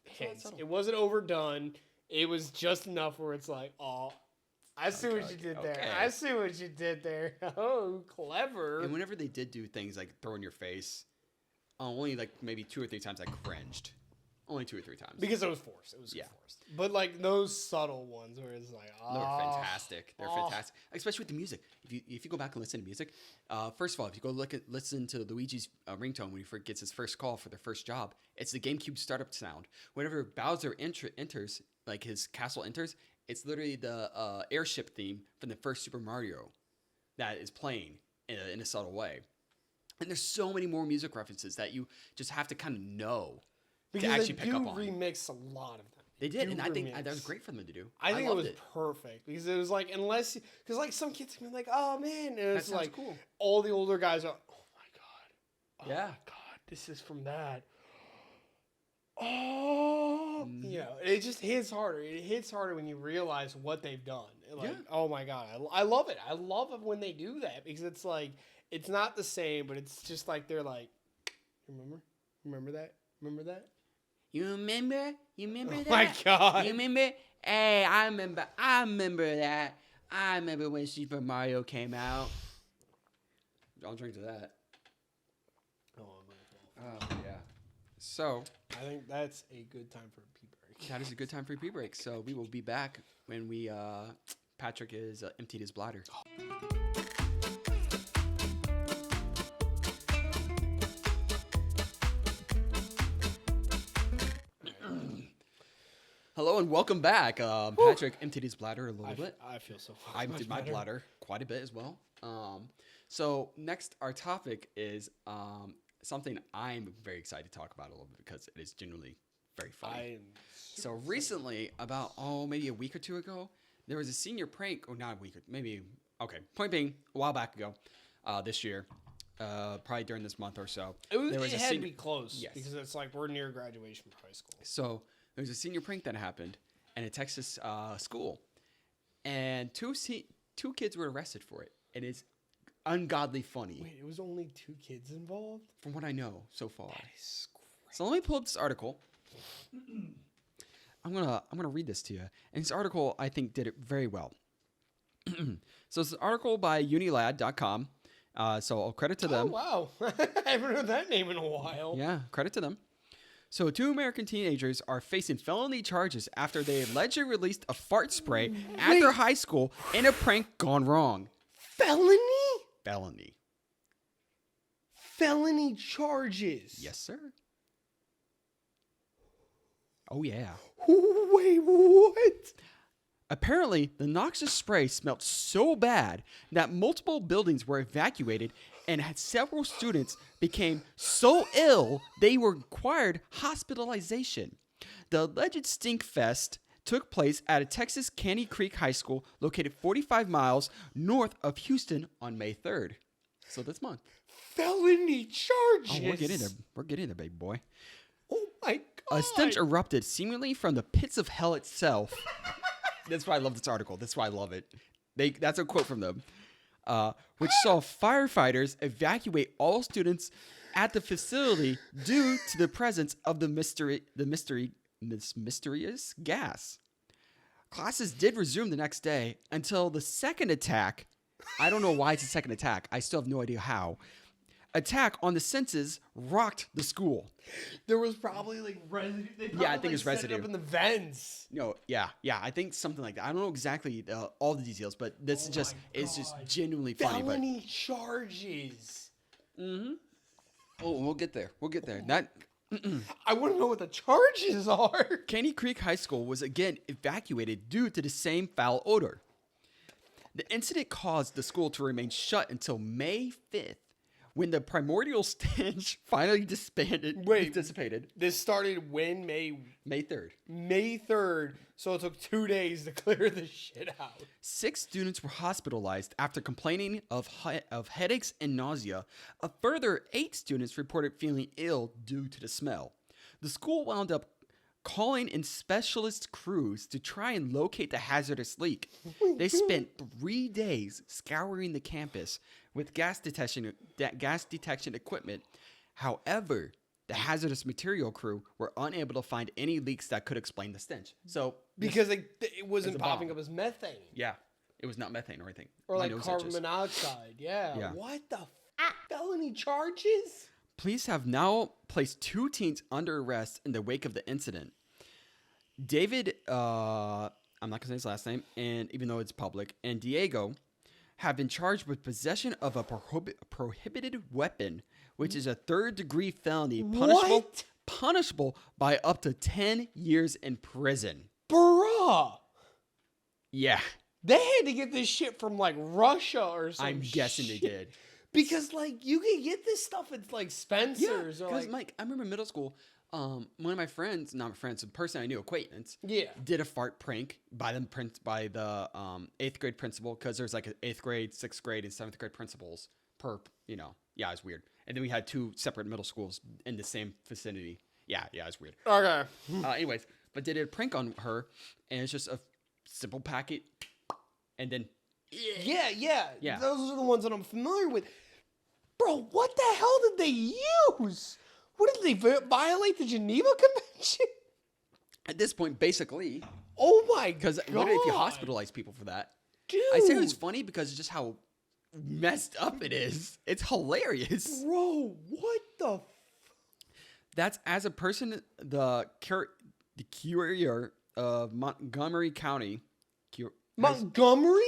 hints. subtle. It wasn't overdone. It was just enough where it's like, oh, I see what you did there. okay. I see what you did there. Oh, clever. And whenever they did do things like throw in your face, only maybe 2 or 3 times I cringed. Only 2 or 3 times. Because it was forced. It was forced. But those subtle ones where it's like, oh, they're fantastic. They're fantastic, especially with the music. If you go back and listen to music, first of all, if you go listen to Luigi's ringtone when he gets his first call for their first job, it's the GameCube startup sound. Whenever Bowser enters, like his castle enters, it's literally the airship theme from the first Super Mario that is playing in a subtle way. And there's so many more music references that you just have to kind of know because to actually they pick do up on. That a lot of them. They did, and I think remix. that was great for them to do. I think it loved was perfect because it was like, because some kids can be like, oh man, and it's sounds like cool. all the older guys are, oh my god, Yeah. my god, this is from that. Oh, it just hits harder. It hits harder when you realize what they've done. Oh my god, I love it. I love it when they do that because it's like it's not the same, but it's just like they're like, remember that. You remember? Oh that? my god. You remember? Hey, I remember that. I remember when Super Mario came out. I'll drink to that. Oh, yeah. So, I think that's a good time for a pee break. that is a good time for a pee break. So, we will be back when Patrick is emptied his bladder. Hello and welcome back. Patrick emptied his bladder a little bit. I feel so I much did my better. bladder quite a bit as well. So next, our topic is something I'm very excited to talk about a little bit because it is generally very funny. So recently, about maybe a week or 2 ago, there was a senior prank. Oh, not a week, Point being, a while back ago, this year, probably during this month or so, It had to be close Yes. because it's like we're near graduation from high school. So there was a senior prank that happened in a Texas school, and two kids were arrested for it. It is ungodly funny. Wait, it was only 2 kids involved? From what I know so far. That is crazy. So let me pull up this article. I'm gonna read this to you. And this article I think did it very well. So it's an article by Unilad.com. So I'll credit to them. Oh wow, I haven't heard that name in a while. Yeah, credit to them. So 2 American teenagers are facing felony charges after they allegedly released a fart spray at their high school in a prank gone wrong. Felony charges. Yes, sir. Oh, yeah. Wait, what? Apparently, the noxious spray smelled so bad that multiple buildings were evacuated and had several students became so ill they were required hospitalization. The alleged stink fest took place at a Texas Caney Creek High School located 45 miles north of Houston on May 3rd. So this month. Felony charges. Oh, we're getting there. We're getting there, baby boy. Oh my god. A stench erupted seemingly from the pits of hell itself. That's why I love this article. That's why I love it. That's a quote from them, which saw firefighters evacuate all students at the facility due to the presence of this mysterious gas. Classes did resume the next day until the second attack. I don't know why it's a second attack. I still have no idea how. Attack on the senses rocked the school. There was probably like residue. Yeah, I think it's set it residue. up in the vents. No, yeah, I think something like that. I don't know exactly all the details, but this is just it's just genuinely funny. Felony charges. Oh, we'll get there. We'll get there. That I want to know what the charges are. Caney Creek High School was again evacuated due to the same foul odor. The incident caused the school to remain shut until May 5th, when the primordial stench finally dissipated. This started when May 3rd. May 3rd, so it took 2 days to clear the shit out. 6 students were hospitalized after complaining of headaches and nausea. A further 8 students reported feeling ill due to the smell. The school wound up calling in specialist crews to try and locate the hazardous leak. They spent 3 days scouring the campus with gas detection equipment. However, the hazardous material crew were unable to find any leaks that could explain the stench. So Because it wasn't It's a popping bomb. up as methane. yeah, it was not methane or anything. Or My like nose carbon itches. monoxide. Yeah. Yeah. What the felony charges? Police have now placed 2 teens under arrest in the wake of the incident. David, I'm not going to say his last name, and even though it's public, and Diego have been charged with possession of a prohibited weapon, which is a 3rd-degree felony punishable by up to 10 years in prison. Bruh. Yeah, They had to get this shit from like Russia or something. I'm guessing they did. Because like you can get this stuff at like Spencer's or because like Mike, I remember middle school. One of my friends, not my friends, a person I knew, acquaintance, yeah. did a fart prank by the 8th grade principal, because there's like an 8th grade, 6th grade, and 7th grade principals per, yeah, it's weird. And then we had 2 separate middle schools in the same vicinity. Yeah, it's weird. Okay. Anyways, but they did a prank on her, and it's just a simple packet, and then Yeah. Yeah. Those are the ones that I'm familiar with. Bro, what the hell did they use? What did they violate the Geneva Convention? at this point, basically, Oh my god. because literally if you hospitalize people for that, Dude. I say it's funny because it's just how messed up it is. It's hilarious. Bro, what the That's as a person, the courier of Montgomery County. Montgomery?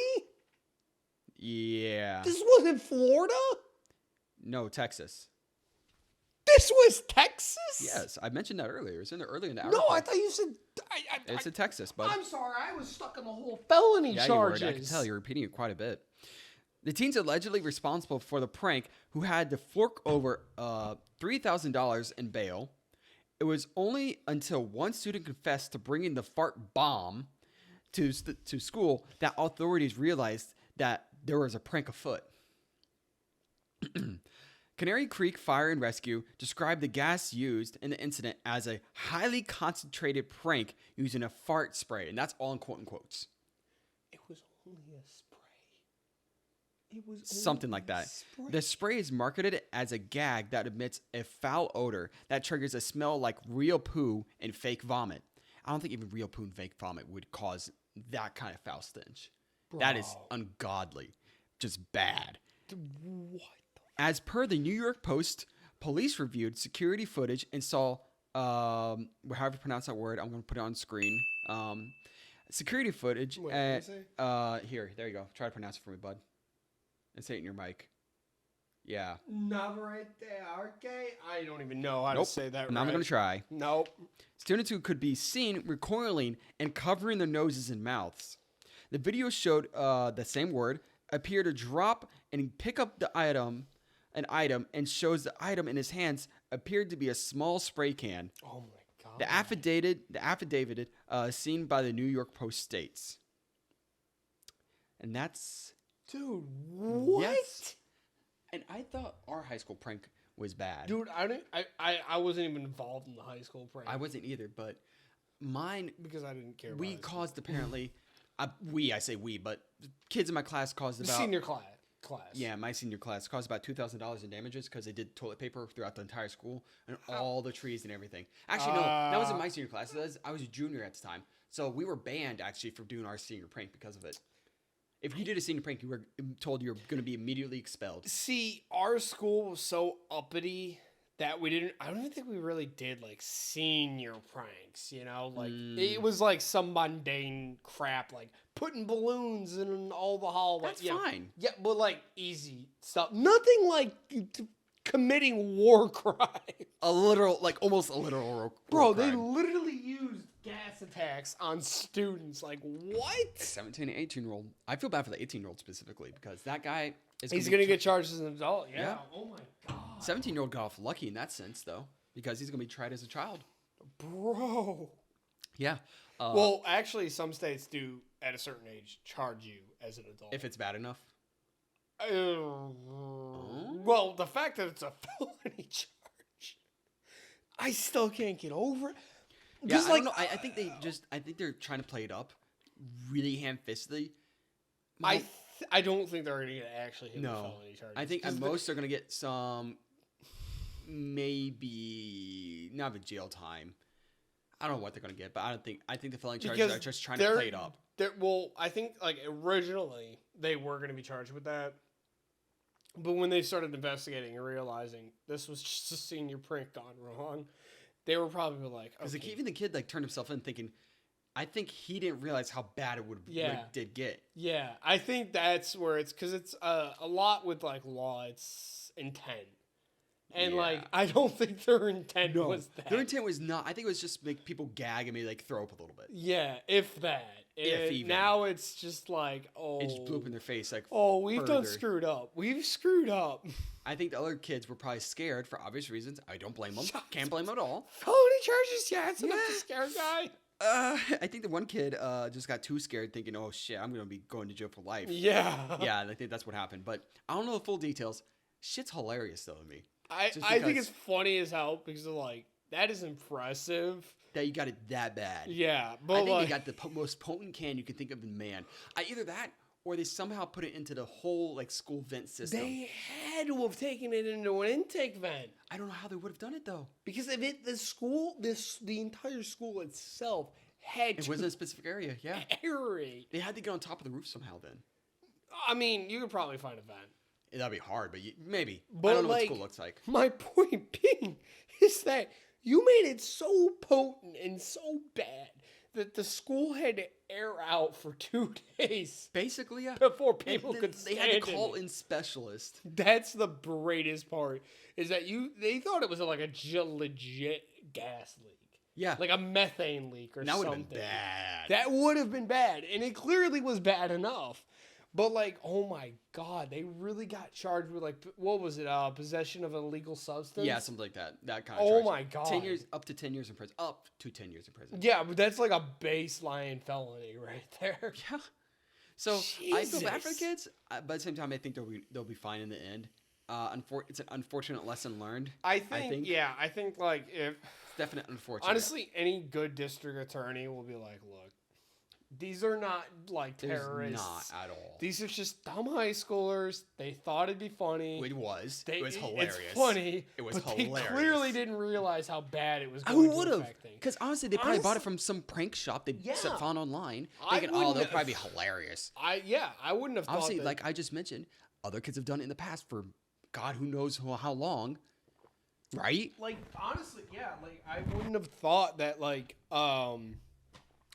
Yeah. This was in Florida? No, Texas. This was Texas? Yes, I mentioned that earlier. It's in there earlier in the article. No, I thought you said. It's in Texas, but I'm sorry, I was stuck on the whole felony yeah, charges. you were. I can tell you're repeating it quite a bit. The teens allegedly responsible for the prank, who had to fork over $3,000 in bail. It was only until one student confessed to bringing the fart bomb to school that authorities realized that there was a prank afoot. Caney Creek Fire and Rescue described the gas used in the incident as a highly concentrated prank using a fart spray, and that's all in quote unquotes. It was only a spray. It was Something like that. Spray. The spray is marketed as a gag that emits a foul odor that triggers a smell like real poo and fake vomit. I don't think even real poo and fake vomit would cause that kind of foul stench. That is ungodly. Just bad. What? As per the New York Post, police reviewed security footage and saw, however you pronounce that word, I'm going to put it on screen. Security footage. Wait, what did you Here, there you go. Try to pronounce it for me, bud. And say it in your mic. Yeah. I don't even know how to Nope. say that I'm not right. going to try. Nope. Students who could be seen recoiling and covering their noses and mouths. The video showed the same word appear to drop and pick up an item, and shows the item in his hands appeared to be a small spray can. Oh my god. The affidavit seen by the New York Post states. And that's Dude, what? Yes. And I thought our high school prank was bad. Dude, I wasn't even involved in the high school prank. I wasn't either, but mine, because I didn't care. we about caused apparently, I say we, but kids in my class caused the about senior class. Yeah, my senior class caused about $2,000 in damages because they did toilet paper throughout the entire school and all the trees and everything. Actually, no, that wasn't my senior class. I was a junior at the time, so we were banned actually for doing our senior prank because of it. If you did a senior prank, you were told you were going to be immediately expelled. See, our school was so uppity that I don't even think we really did like senior pranks, you know? Like, it was like some mundane crap, like putting balloons in all the hallways. That's fine. Yeah, but like easy stuff. Nothing like committing war crimes. Almost a literal Bro, crime. they literally used gas attacks on students. Like, what? 17 and 18-year-old. I feel bad for the 18-year-old specifically because that guy is He's going to get charged as an adult. Yeah. Yeah. Oh my God. 17-year-old got off lucky in that sense, though, because he's going to be tried as a child. Bro. Yeah. Well, actually, some states do, at a certain age, charge you as an adult. If it's bad enough. Well, the fact that it's a felony charge, I still can't get over it. Yeah, I don't know. I think I think they're trying to play it up really ham-fistedly. I don't think they're going to get actually hit with felony charges. I think at most they're going to get some, maybe not with jail time. I don't know what they're going to get, but I think the felony charges are just trying to play it up. Well, I think like originally they were going to be charged with that. But when they started investigating and realizing this was just a senior prank gone wrong, they were probably like, Because okay. even the kid turned himself in thinking, I think he didn't realize how bad it did get. Yeah, I think that's where it's because it's a lot with like law. It's intent, and like I don't think their intent was that. Their intent was not. I think it was just make people gag and maybe like throw up a little bit. Yeah, if that. If even. Now it's just like, it just blew up in their face. Like, we've done screwed up. We've screwed up. I think the other kids were probably scared for obvious reasons. I don't blame them. Can't blame them at all. Felony charges, yeah, it's enough to scare a guy. I think the one kid just got too scared, thinking, "Oh shit, I'm gonna be going to jail for life." Yeah, yeah, I think that's what happened. But I don't know the full details. Shit's hilarious though to me. I think it's funny as hell because of like that is impressive. That you got it that bad. Yeah, but I think like, they got the most potent can you can think of in man. Either that, or they somehow put it into the whole like school vent system. They had to have taken it into an intake vent. I don't know how they would have done it though. Because if the entire school itself had It wasn't a specific area. Yeah, aerate. they had to get on top of the roof somehow. Then I mean, you could probably find a vent. that'd be hard, but maybe. But I don't know like, what school looks like. My point being is that you made it so potent and so bad that the school had to air out for 2 days Basically, yeah. before people could They stand had to call it. in specialists. That's the greatest part, is that they thought it was like a legit gas leak. Yeah, Like a methane leak or that would something. have been bad. That would have been bad, and it clearly was bad enough. But like, oh my God, they really got charged with like, what was it? Possession of an illegal substance. Yeah, something like that. That kind of. Oh charge. my God. 10 years, up to 10 years in prison. Up to 10 years in prison. Yeah, but that's like a baseline felony right there. Yeah. So I feel bad for the Jesus. kids, but at the same time, I think they'll be fine in the end. It's an unfortunate lesson learned. I think like if It's definite unfortunate. honestly any good district attorney will be like, look, these are not like There's terrorists. not at all. These are just dumb high schoolers. They thought it'd be funny. It was. It was hilarious. It's funny. It was but hilarious. They clearly didn't realize how bad it was going Who to would have? affect things. Because honestly, they probably bought it from some prank shop they Yeah. found online, I thinking, "Oh, wouldn't they'll have- probably be hilarious." I wouldn't have Obviously, thought that. like I just mentioned, other kids have done it in the past for God who knows how long, right? Like honestly, yeah, like I wouldn't have thought that like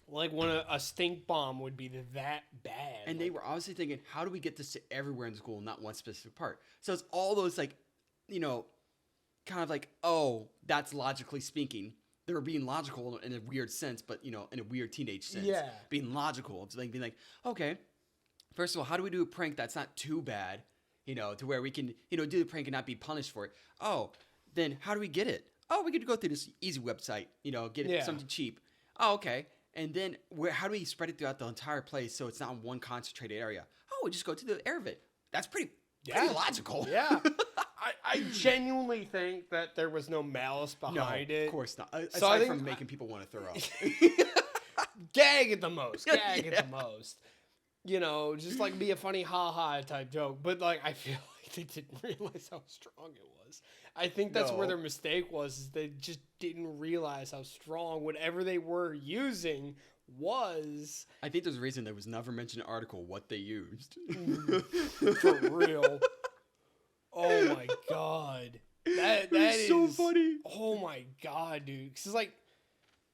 Like when a stink bomb would be that bad. And they were obviously thinking, how do we get this to everywhere in school, not one specific part? So it's all those like, you know, kind of like, oh, that's logically speaking. They were being logical in a weird sense, but you know, in a weird teenage sense. Yeah. Being logical. It's like being like, okay, first of all, how do we do a prank that's not too bad, you know, to where we can, you know, do the prank and not be punished for it? Oh, then how do we get it? Oh, we could go through this easy website, you know, get it something cheap. Oh, okay. And then how do we spread it throughout the entire place so it's not in one concentrated area? Oh, we just go to the air of it. That's pretty logical. Yeah. I genuinely think that there was no malice behind it. Of course not. Aside from making people want to throw up. Gag at the most. Gag at the most. You know, just like be a funny ha-ha type joke. But like, I feel like they didn't realize how strong it was. I think that's where their mistake was. Is they just didn't realize how strong whatever they were using was. I think there's a reason there was never mentioned in the article what they used. For real. Oh my god. That is so funny. Oh my god, dude. Cause like,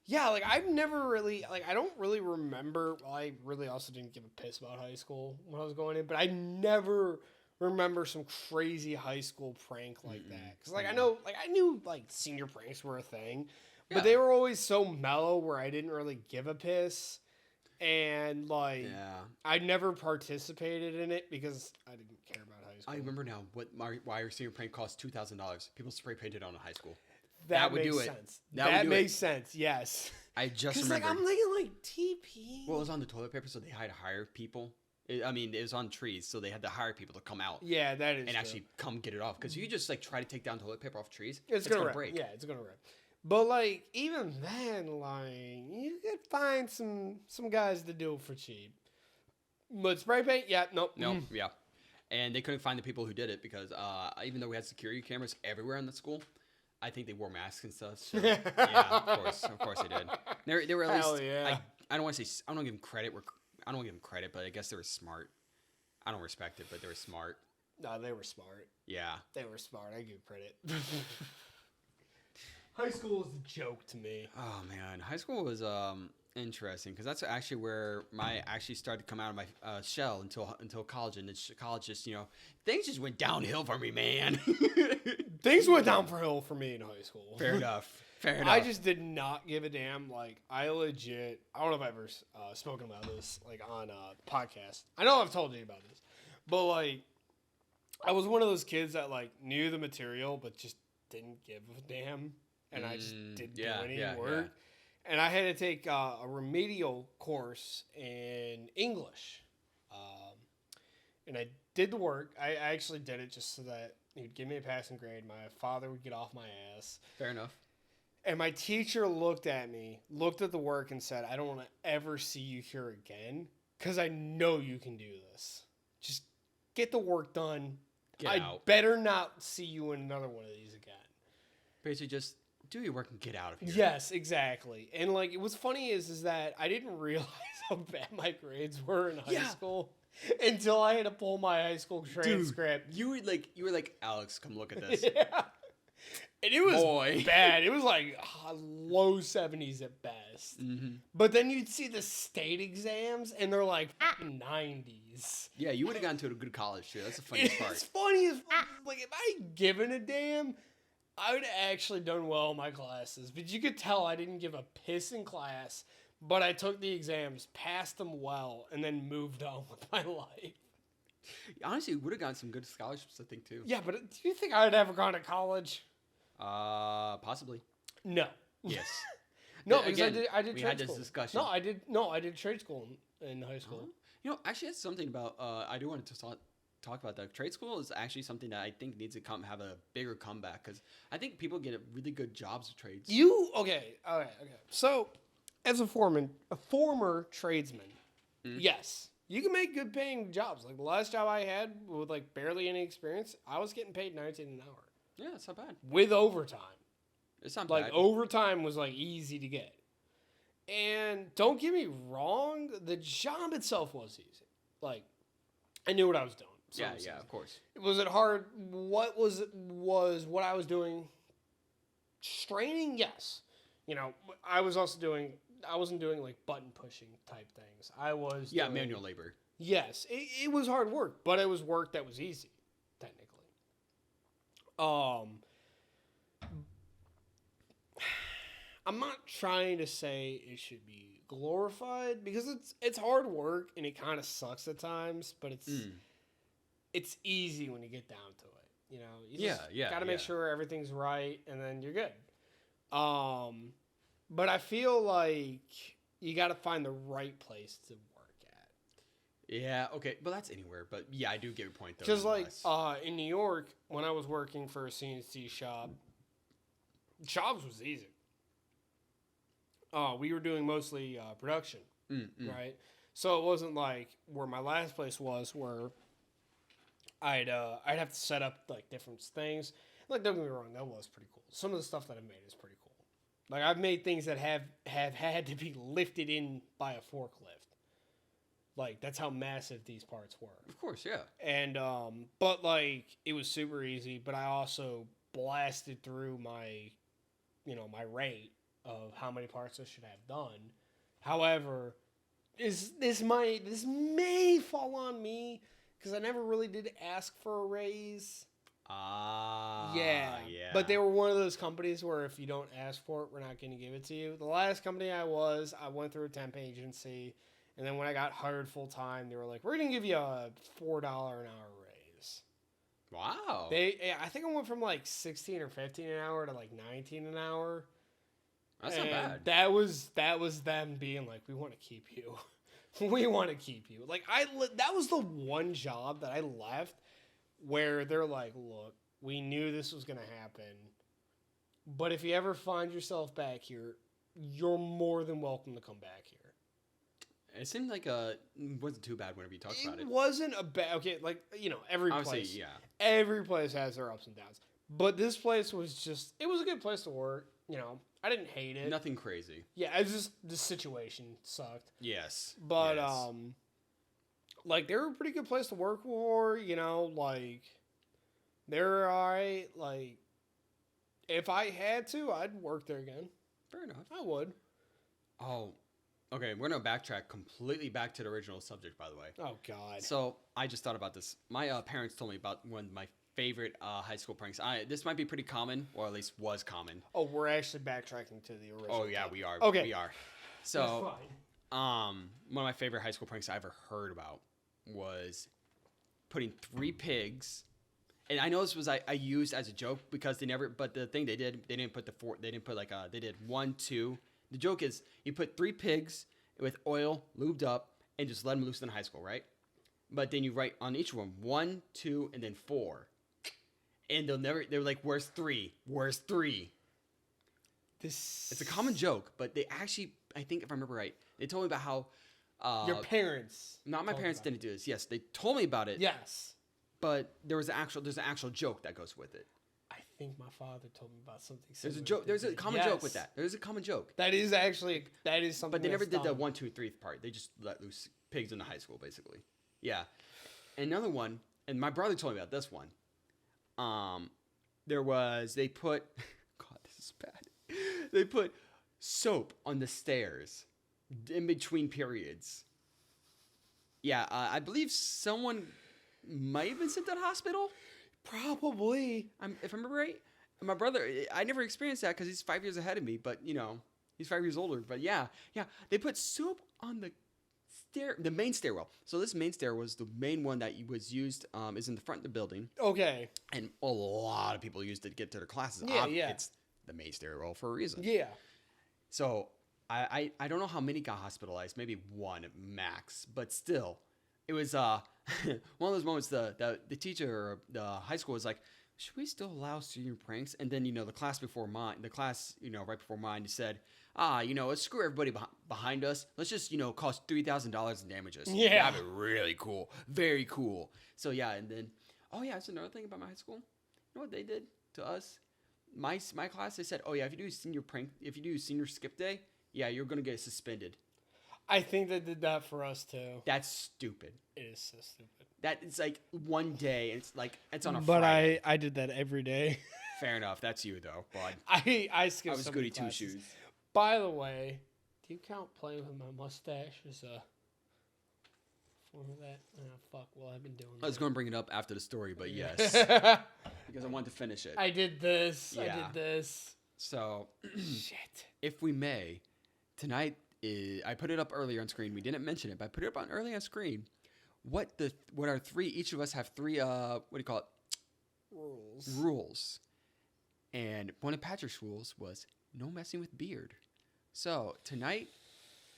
yeah, like I've never really like I don't really remember. Well, I really also didn't give a piss about high school when I was going in, but I never remember some crazy high school prank like that. Cause like I knew like senior pranks were a thing, but they were always so mellow where I didn't really give a piss. And like, I never participated in it because I didn't care about high school. I remember now why our senior prank cost $2,000. People spray painted on a high school. That would do it. Sense. That makes sense. Yes. I just remember. Like I'm thinking like TP. Well, it was on the toilet paper, so they had to hire people. It was on trees, so they had to hire people to come out. Yeah, that is. And actually come get it off because you just like try to take down toilet paper off trees, it's gonna break. Yeah, it's gonna rip. But like even then, like you could find some guys to do it for cheap. But spray paint, nope, yeah. And they couldn't find the people who did it because even though we had security cameras everywhere in the school, I think they wore masks and stuff. So, yeah, of course they did. They were at least. Yeah. I don't want to say I don't give them credit. I don't give them credit, but I guess they were smart. I don't respect it, but they were smart. No, they were smart. Yeah, they were smart. I give credit. High school is a joke to me. Oh man, high school was interesting because that's actually where I actually started to come out of my shell until college, and college just things just went downhill for me, man. Things went downhill for me in high school. Fair enough. I just did not give a damn. Like I don't know if I've ever spoken about this like on a podcast. I know I've told you about this, but like I was one of those kids that like knew the material but just didn't give a damn. And I just didn't do any work. Yeah. And I had to take a remedial course in English. And I did the work. I actually did it just so that he'd give me a passing grade. My father would get off my ass. Fair enough. And my teacher looked at the work and said, I don't want to ever see you here again because I know you can do this. Just get the work done. Get out. Better not see you in another one of these again. Basically just do your work and get out of here. Yes, exactly. And like, what's funny is that I didn't realize how bad my grades were in high school until I had to pull my high school transcript. Dude, you were like, Alex, come look at this. Yeah. And it was bad. It was like low 70s at best. Mm-hmm. But then you'd see the state exams and they're like 90s. Yeah, you would have gotten to a good college too. That's the funniest part. It's funny as like if I had given a damn, I would have actually done well in my classes, but you could tell I didn't give a piss in class, but I took the exams, passed them well, and then moved on with my life. Honestly, you would have gotten some good scholarships, I think, too. Yeah, but do you think I would ever gone to college? Possibly. No. Yes. No, because I did trade school. We had this discussion. No, I did trade school in high school. Actually, that's something about, I do want to talk about that. Trade school is actually something that I think needs to have a bigger comeback because I think people get really good jobs of trades. Okay. So, as a former tradesman, yes, you can make good paying jobs. Like the last job I had with like barely any experience, I was getting paid $19 an hour. Yeah, it's not bad. With overtime. It's not like bad. Overtime was like easy to get. And don't get me wrong, the job itself was easy. Like I knew what I was doing. Yeah, of course. Was it hard? What was what I was doing straining? Yes. I was also doing wasn't doing like button pushing type things. I was doing, manual labor. Yes, it was hard work, but it was work that was easy, technically. I'm not trying to say it should be glorified because it's hard work and it kind of sucks at times, but it's easy when you get down to it. You know, you just got to make sure everything's right, and then you're good. But I feel like you got to find the right place to work at. Yeah, okay, but that's anywhere. But yeah, I do get your point though. Because like in New York, when I was working for a CNC shop, jobs was easy. We were doing mostly production, right? So it wasn't like where my last place was, where I'd have to set up like different things. Like, don't get me wrong, that was pretty cool. Some of the stuff that I've made is pretty cool. Like, I've made things that have had to be lifted in by a forklift. Like, that's how massive these parts were. Of course, yeah. And but like it was super easy. But I also blasted through my rate of how many parts I should have done. However, this may fall on me because I never really did ask for a raise. Yeah. But they were one of those companies where if you don't ask for it, we're not going to give it to you. The last company I went through a temp agency, and then when I got hired full time, they were like, "We're going to give you a $4 an hour raise." Wow. I think I went from like 16 or 15 an hour to like 19 an hour. That's not bad. That was them being like, "We want to keep you. We want to keep you." Like that was the one job that I left where they're like, "Look, we knew this was going to happen, but if you ever find yourself back here, you're more than welcome to come back here." It seemed like it wasn't too bad whenever you talked about it. It wasn't a bad, okay, like, every Obviously, place. yeah. Every place has their ups and downs. But this place was it was a good place to work. I didn't hate it. Nothing crazy. Yeah, it was just, the situation sucked. Yes. But, yes. like, they were a pretty good place to work for, like, they're alright. Like, if I had to, I'd work there again. Fair enough. I would. Oh, okay. We're going to backtrack completely back to the original subject, by the way. Oh, God. So, I just thought about this. My parents told me about one of my favorite high school pranks. This might be pretty common, or at least was common. Oh, we're actually backtracking to the original. Oh, yeah, topic. we are. Okay. We are. So, one of my favorite high school pranks I ever heard about was putting 3 pigs. And I know this was I used as a joke because but the thing they didn't put they didn't put they did 1, 2. The joke is you put 3 pigs with oil lubed up and just let them loose in high school, right? But then you write on each one 1, 2, and then 4. And they're like, "Where's 3? Where's 3?" It's a common joke, but they actually, I think if I remember right, they told me about how your parents. Not my parents didn't do this. Yes, they told me about it. Yes. But there's an actual joke that goes with it. I think my father told me about something similar. There's a joke. There's a common joke with that. There's a common joke. That is something. But they never did the 1, 2, 3 part. They just let loose pigs in the high school, basically. Yeah. Another one, and my brother told me about this one. They put, God, this is bad. They put soap on the stairs in between periods. Yeah, I believe someone might have been sent to the hospital. Probably. If I remember right. My brother, I never experienced that because he's 5 years ahead of me, but, he's 5 years older. But yeah, they put soap on the main stairwell. So this main stair was the main one that was used, is in the front of the building. Okay. And a lot of people used it to get to their classes. Yeah. It's the main stairwell for a reason. Yeah. So I don't know how many got hospitalized, maybe 1 max, but still, it was one of those moments. The teacher or the high school was like, "Should we still allow senior pranks?" And then the class right before mine said, let's screw everybody behind us. Let's just cost $3,000 in damages. Yeah, that'd be really cool, very cool. So yeah, and then it's another thing about my high school. You know what they did to us? My class, they said, "Oh yeah, if you do senior skip day, yeah, you're gonna get suspended." I think they did that for us too. That's stupid. It is so stupid. That it's like one day, and it's on a but Friday. I did that every day. Fair enough. That's you though, bud. I skipped. I was some goody classes. two shoes. By the way, Do you count playing with my mustache as a form of that? Fuck. Well, I've been doing I was that. going to bring it up after the story, but yes, because I wanted to finish it. I did this. I Yeah. did this. So, Shit. if we may, tonight I put it up earlier on screen. We didn't mention it, but I put it up early on screen. What are three? Each of us have three. What do you call it? Rules. And one of Patrick's rules was no messing with beard. So tonight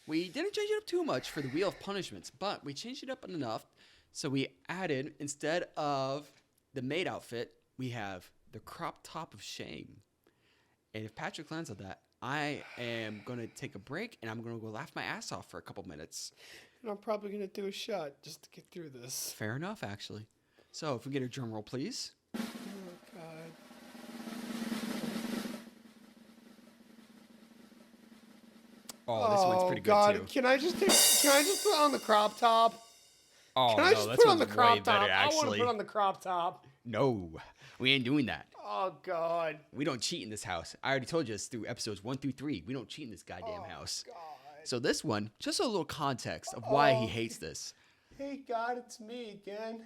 we didn't change it up too much for the wheel of punishments, but we changed it up enough. So we added, instead of the maid outfit, we have the crop top of shame. And if Patrick lands on that, I am going to take a break and I'm going to go laugh my ass off for a couple minutes. And I'm probably going to do a shot just to get through this. Fair enough, actually. So if we get a drum roll, please. Oh, God. Oh, this one's pretty God. good, too. Can I just put on the crop top? Oh, Can I just put on the crop top? I want to put on the crop top. No, we ain't doing that. Oh, God. We don't cheat in this house. I already told you this through episodes 1 through 3. We don't cheat in this goddamn house. God. So this one, just a little context of why he hates this. Hey, God, it's me again.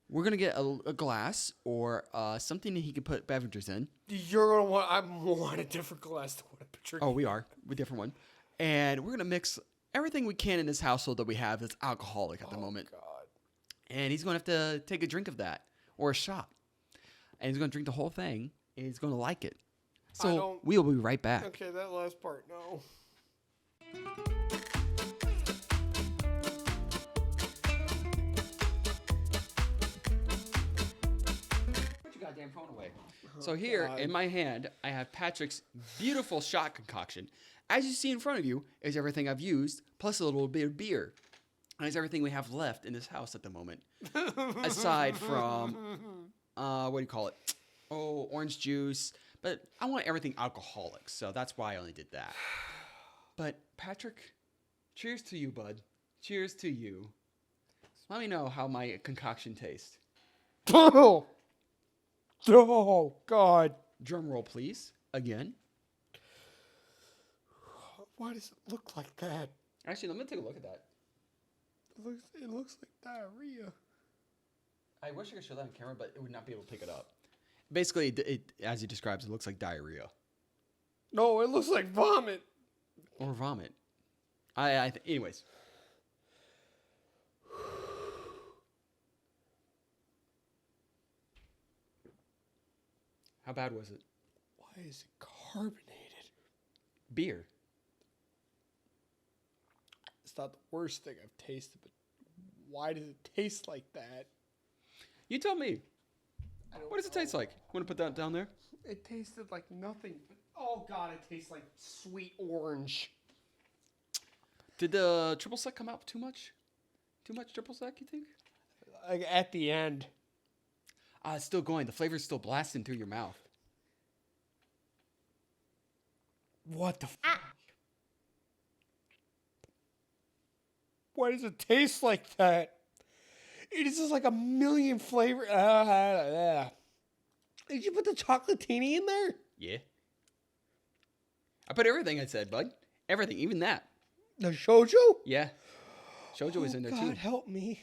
We're gonna get a glass or something that he can put beverages in. You're going to want... I want a different glass than what I pictured. Oh, we are. We're a different one. And we're gonna mix everything we can in this household that we have that's alcoholic at the moment. God. And he's gonna have to take a drink of that or a shot. And he's gonna drink the whole thing and he's gonna like it. So we'll be right back. Okay, that last part, no. Put your goddamn phone away. So here in my hand, I have Patrick's beautiful shot concoction. As you see in front of you is everything I've used, plus a little bit of beer. And it's everything we have left in this house at the moment. Aside from, what do you call it? Oh, orange juice. But I want everything alcoholic, so that's why I only did that. But Patrick, cheers to you, bud. Cheers to you. Let me know how my concoction tastes. Oh, God. Drum roll, please. Again. Why does it look like that? Actually, let me take a look at that. It looks like diarrhea. I wish I could show that on camera, but it would not be able to pick it up. Basically, it as he describes, it looks like diarrhea. No, it looks like vomit. Or vomit. Anyways. How bad was it? Why is it carbonated? Beer. It's not the worst thing I've tasted, but why does it taste like that? You tell me. What does it taste like? Want to put that down there? It tasted like nothing. But, oh, God, it tastes like sweet orange. Did the triple sec come out too much? Too much triple sec, you think? Like at the end. It's still going. The flavor's still blasting through your mouth. What the fuck? Why does it taste like that? It is just like a million flavors. Did you put the chocolatini in there? Yeah. I put everything I said, bud. Everything, even that. The shoju? Yeah. Shojo was in there too. God, help me.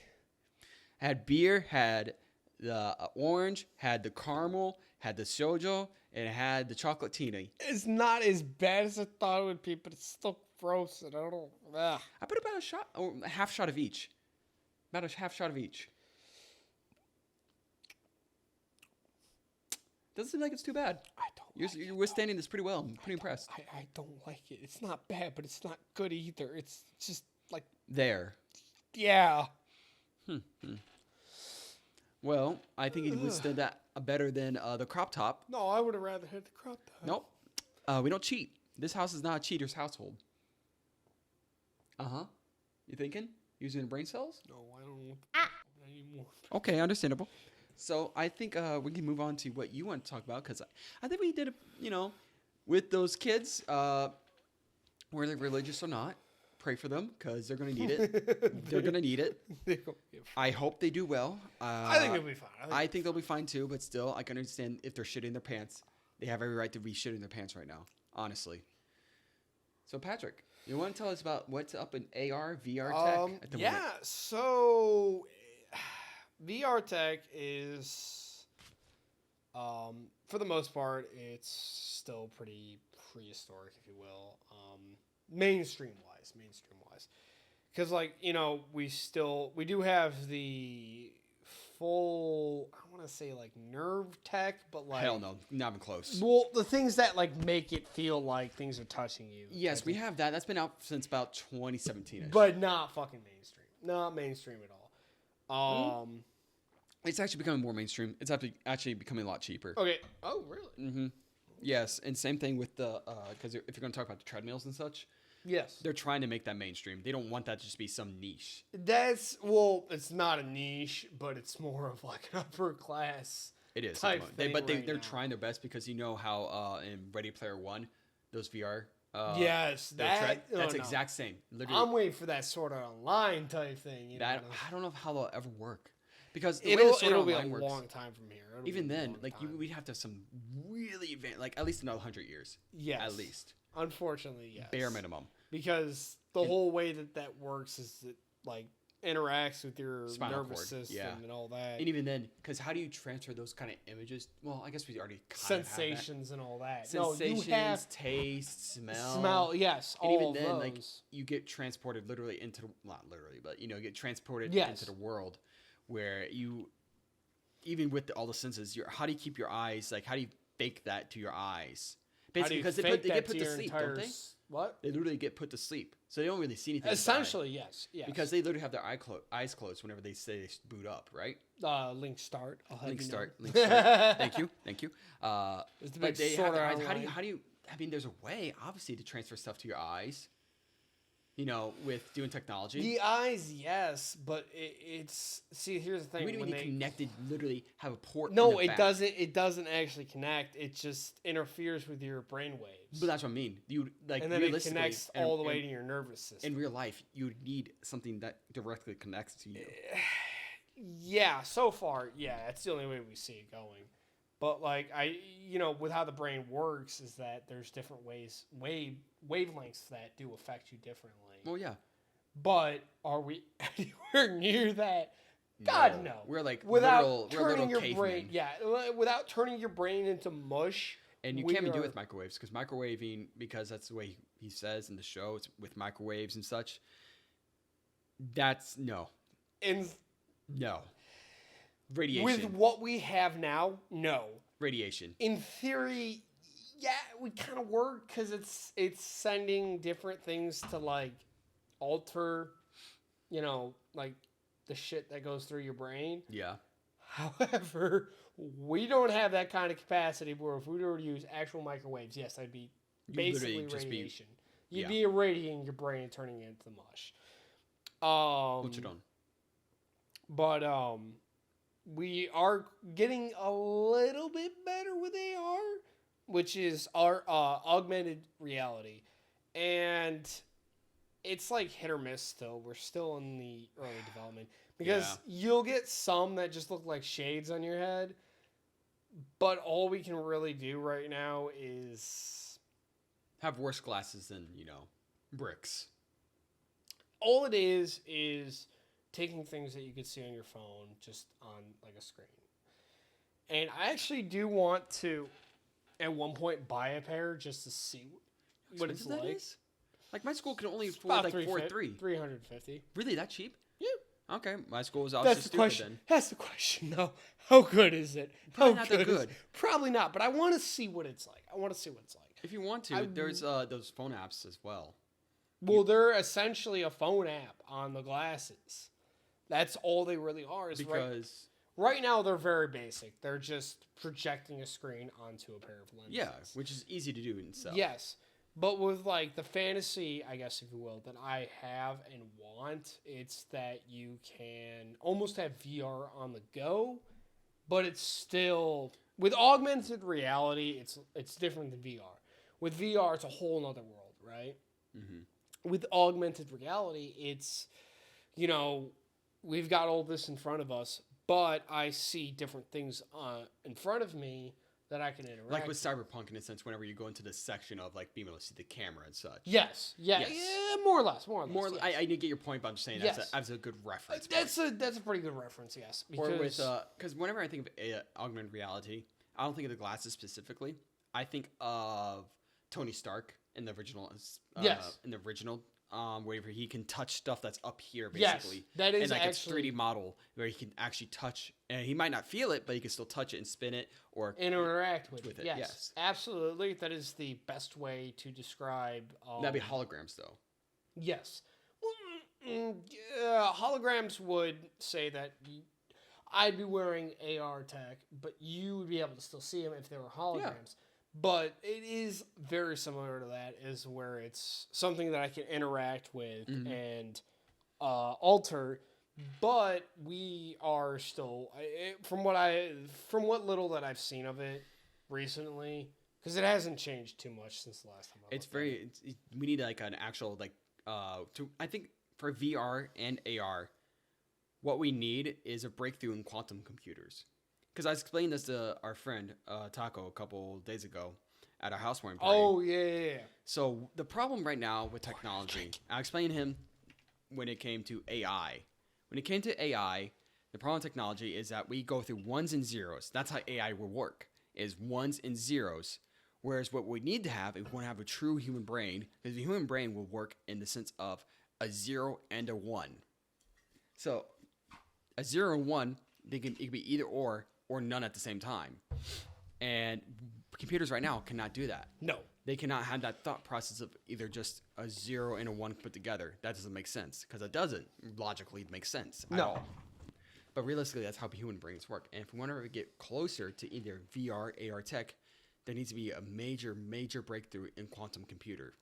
Had beer, had the orange, had the caramel, had the shojo, and it had the chocolatini. It's not as bad as I thought it would be, but it's still gross. And I don't know. I put about a shot, or a half shot of each. About a half shot of each. Doesn't seem like it's too bad. I don't. You're withstanding this pretty well. I'm pretty impressed. I don't like it. It's not bad, but it's not good either. It's just like, There. yeah. Well, I think he withstood that better than the crop top. No, I would have rather had the crop top. Nope. We don't cheat. This house is not a cheater's household. Uh-huh. You thinking? Using brain cells? No, I don't want anymore. Okay, understandable. So I think we can move on to what you want to talk about, because I think we did, with those kids, whether religious or not, pray for them, because they're going to need it. They're going to need it. I hope they do well. I think they'll be fine. I think they'll be fine too, but still, I can understand if they're shitting their pants. They have every right to be shitting their pants right now, honestly. So, Patrick, You want to tell us about what's up in AR, VR tech at the Yeah, moment? so VR tech is, for the most part, it's still pretty prehistoric, if you will, mainstream wise, because like we do have the full, I want to say like nerve tech, but like Hell no, not even close. well, the things that like make it feel like things are touching you. Yes, we have that. That's been out since about 2017. But not fucking mainstream. Not mainstream at all. It's actually becoming more mainstream. It's actually becoming a lot cheaper. Okay. Oh, really? Mm-hmm. Yes, and same thing with the because if you're going to talk about the treadmills and such, Yes. they're trying to make that mainstream. They don't want that to just be some niche. It's not a niche, but it's more of like an upper class. It is, Type thing but right they're now. trying their best because you know how in Ready Player One, those VR. Yes, That's no. exact same. Literally, I'm waiting for that sort of online type thing. that I don't know how they'll ever work because the way it'll the Sword Art be a Online works, long time from here. It'll even be a then, long like time. we'd have to have some really advanced, like at least another 100 years. Yes. At least. Unfortunately, yes. Bare minimum. Because the whole way that works is it like interacts with your Spinal nervous cord, system yeah. and all that. And even then, because how do you transfer those kind of images? Well, I guess we already kind Sensations and all that. Sensations, No, you have taste, smell. Yes, And all even of then, those. like you get transported literally into not literally, but get transported Yes. into the world where you, even with all the senses, how do you keep your eyes like? How do you fake that to your eyes? How do Basically, you because they fake get that put to your sleep, entire don't they? What? They literally get put to sleep, so they don't really see anything. Essentially, yes. because they literally have their eyes closed whenever they say they boot up, right? Link start. I'll have Link you know. start. Link start. Thank you. It's the But big they have Sword their Art eyes. Online. How do you? I mean, there's a way, obviously, to transfer stuff to your eyes. With doing technology. The eyes, yes, but it's see. Here's the thing. We don't when need connected. Literally have a port. in No, the it back. doesn't. It doesn't actually connect. It just interferes with your brain waves, But that's what I mean. You like and then it realistically, connects all the way to your nervous system. in real life. You would need something that directly connects to you. Yeah, so far, yeah, that's the only way we see it going. But like with how the brain works is that there's different wavelengths that do affect you differently. Well, yeah. But are we anywhere near that? God, no. We're like Without we're turning little your brain, cavemen. without turning your brain into mush. And you we can't even do it are- with microwaves because microwaving, because that's the way he says in the show, it's with microwaves and such. That's no. And Radiation. with what we have now, no. Radiation. In theory, yeah, we kind of work because it's sending different things to like alter, like the shit that goes through your brain. Yeah. However, we don't have that kind of capacity where if we were to use actual microwaves, yes, I'd be You'd basically literally just be- radiation. You'd yeah. be irradiating your brain and turning it into mush. Which you don't. But we are getting a little bit better with AR, which is our augmented reality, and it's like hit or miss still. We're still in the early development because you'll get some that just look like shades on your head, but all we can really do right now is Have worse glasses than, bricks. all it is taking things that you could see on your phone just on like a screen. And I actually do want to at one point buy a pair just to see what it's expensive that like. is? Like my school can only It's afford about like 350. 4.3. 350. Really, that cheap? Yeah. Okay, my school was That's obviously the stupid question. then. That's the question. No. How good is it? Probably How not that is good. it? Probably not, but I want to see what it's like. If you want to, there's those phone apps as well. Well, they're essentially a phone app on the glasses. That's all they really are. Because Right now, they're very basic. They're just projecting a screen onto a pair of lenses. yeah, which is easy to do in itself. Yes. But with like the fantasy, I guess, if you will, that I have and want, it's that you can almost have VR on the go, but it's still with augmented reality, it's different than VR. With VR, it's a whole nother world, right? Mm-hmm. With augmented reality, it's we've got all this in front of us, but I see different things in front of me that I can interact Like with Cyberpunk, in a sense, whenever you go into this section of like being able to see the camera and such. Yes. Yeah. Yes. Yeah, more or less. Yes. I need to get your point, but I'm just saying that's a good reference. That's a pretty good reference. Yes. Or with because whenever I think of augmented reality, I don't think of the glasses specifically. I think of Tony Stark in the original. Yes. In the original. Where he can touch stuff that's up here, basically. Yes, that is and like actually it's 3D model where he can actually touch, and he might not feel it, but he can still touch it and spin it or interact with it. Yes. Yes, absolutely. That is the best way to describe. That'd be holograms, though. Yes, holograms would say that I'd be wearing AR tech, but you would be able to still see them if they were holograms. Yeah. But it is very similar to that, is where it's something that I can interact with and alter. But we are still, from what little that I've seen of it recently, because it hasn't changed too much since the last time. We need like an actual I think for VR and AR, what we need is a breakthrough in quantum computers. Because I explained this to our friend Taco a couple days ago at our housewarming party. Oh, yeah. So the problem right now with technology, I explained to him when it came to AI. When it came to AI, the problem with technology is that we go through ones and zeros. That's how AI will work, is ones and zeros. Whereas what we need to have is we want to have a true human brain, because the human brain will work in the sense of a 0 and a 1. So a 0 and 1, it can be either or none at the same time. And computers right now cannot do that. No. They cannot have that thought process of either just a 0 and a 1 put together. That doesn't make sense, because it doesn't logically make sense at all. But realistically, that's how human brains work. And if we want to get closer to either VR, AR tech, there needs to be a major, major breakthrough in quantum computer.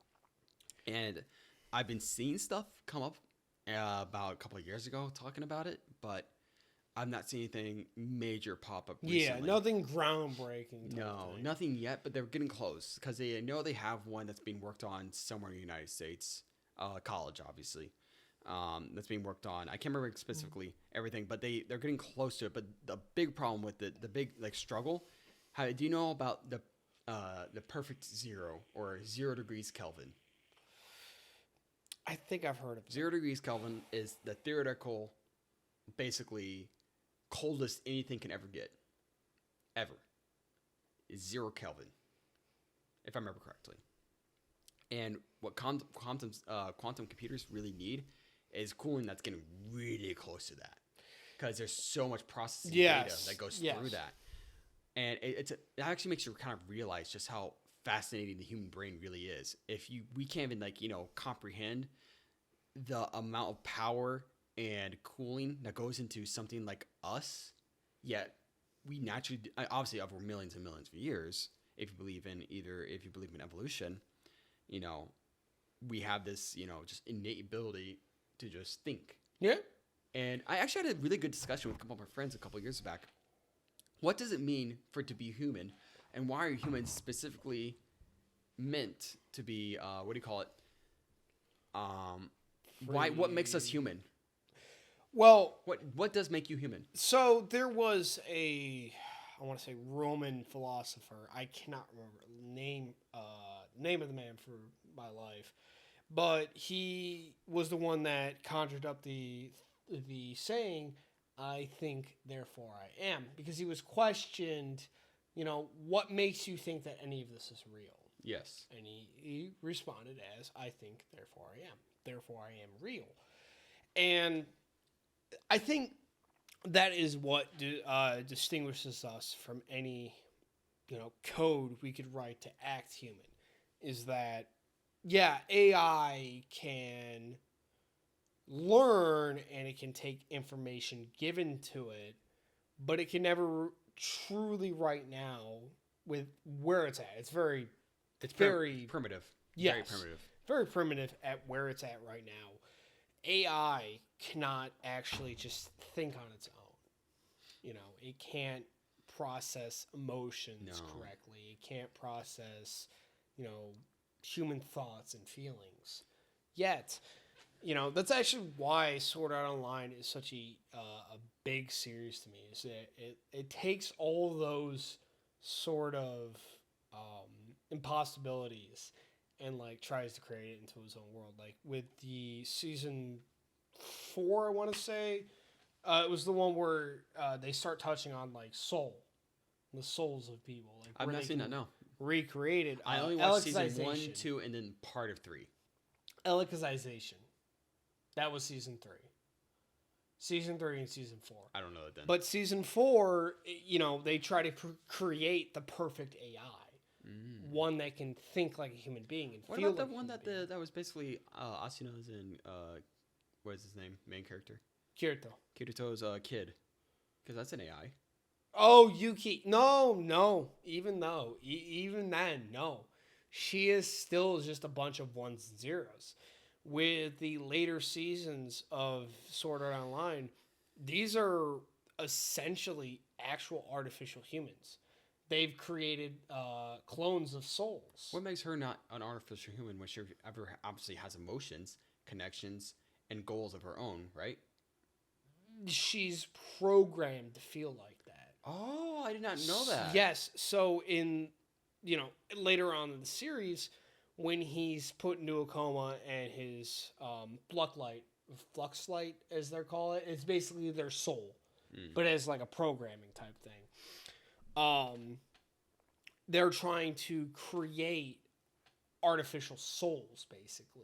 And I've been seeing stuff come up about a couple of years ago talking about it, but I've not seen anything major pop up recently. Yeah, nothing groundbreaking. No, nothing yet, but they're getting close because they know they have one that's being worked on somewhere in the United States, college, obviously, that's being worked on. I can't remember specifically everything, but they're getting close to it. But the big problem with it, the big struggle, do you know about the perfect zero or 0 degrees Kelvin? I think I've heard of it. 0 degrees Kelvin is the theoretical, basically, coldest anything can ever get, ever, is 0 Kelvin, if I remember correctly. And what quantum computers really need is cooling that's getting really close to that, because there's so much processing data that goes through that. And it actually makes you kind of realize just how fascinating the human brain really is. We can't even comprehend the amount of power and cooling that goes into something like us, yet we naturally, obviously over millions and millions of years, if you believe in evolution, we have this, just innate ability to just think. Yeah. And I actually had a really good discussion with a couple of my friends a couple of years back. What does it mean for it to be human, and why are humans specifically meant to be, what do you call it? What makes us human? Well, what does make you human? So there was I want to say Roman philosopher. I cannot remember name of the man for my life, but he was the one that conjured up the saying, "I think, therefore I am," because he was questioned, what makes you think that any of this is real? Yes. And he responded as, "I think, therefore I am. Therefore I am real." And I think that is what distinguishes us from any, code we could write to act human. Is that, AI can learn and it can take information given to it, but it can never truly right now with where it's at. It's very primitive. Yes, very primitive. Very primitive at where it's at right now. AI cannot actually just think on its own. It can't process emotions correctly. It can't process, human thoughts and feelings. Yet, that's actually why Sword Art Online is such a big series to me. Is that it takes all those sort of impossibilities and like tries to create it into his own world. Like with the season 4, I want to say, it was the one where they start touching on like the souls of people. Like I've where not they seen can that. No, recreate it. I only watched season 1, Elicization. 2, and then part of 3. Elicization. That was season 3. Season 3 and season 4. I don't know that then. But season 4, they try to create the perfect AI. One that can think like a human being and What feel about like the a one human that being. that was basically Asino's and what is his name? Main character Kirito. Kirito's kid, because that's an AI. Oh, Yuki. No. Even then, no. She is still just a bunch of ones and zeros. With the later seasons of Sword Art Online, these are essentially actual artificial humans. They've created clones of souls. What makes her not an artificial human when she ever obviously has emotions, connections, and goals of her own, right? She's programmed to feel like that. Oh, I did not know that. Yes. So in later on in the series, when he's put into a coma and his flux light, as they're call it, it's basically their soul, but as like a programming type thing. They're trying to create artificial souls, basically.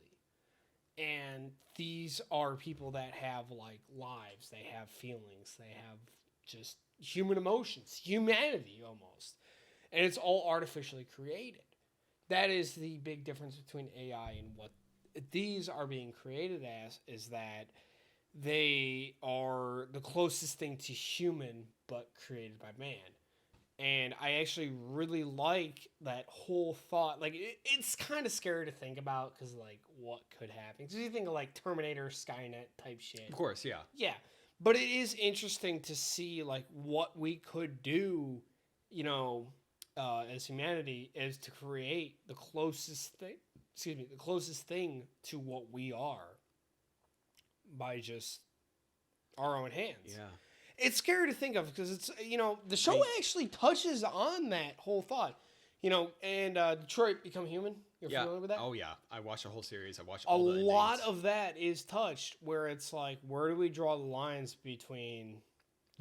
And these are people that have like lives, they have feelings, they have just human emotions, humanity almost. And it's all artificially created. That is the big difference between AI and what these are being created as, is that they are the closest thing to human but created by man. And I actually really like that whole thought. Like, it's kind of scary to think about because, like, what could happen? Because you think of, like, Terminator, Skynet type shit. Of course, yeah. Yeah. But it is interesting to see, like, what we could do, as humanity, is to create the closest thing to what we are by just our own hands. Yeah. It's scary to think of because it's, the show actually touches on that whole thought. And Detroit Become Human. You're familiar with that? Oh, yeah. I watched the whole series. I watched A all the lot endings. of that is touched where it's like, where do we draw the lines between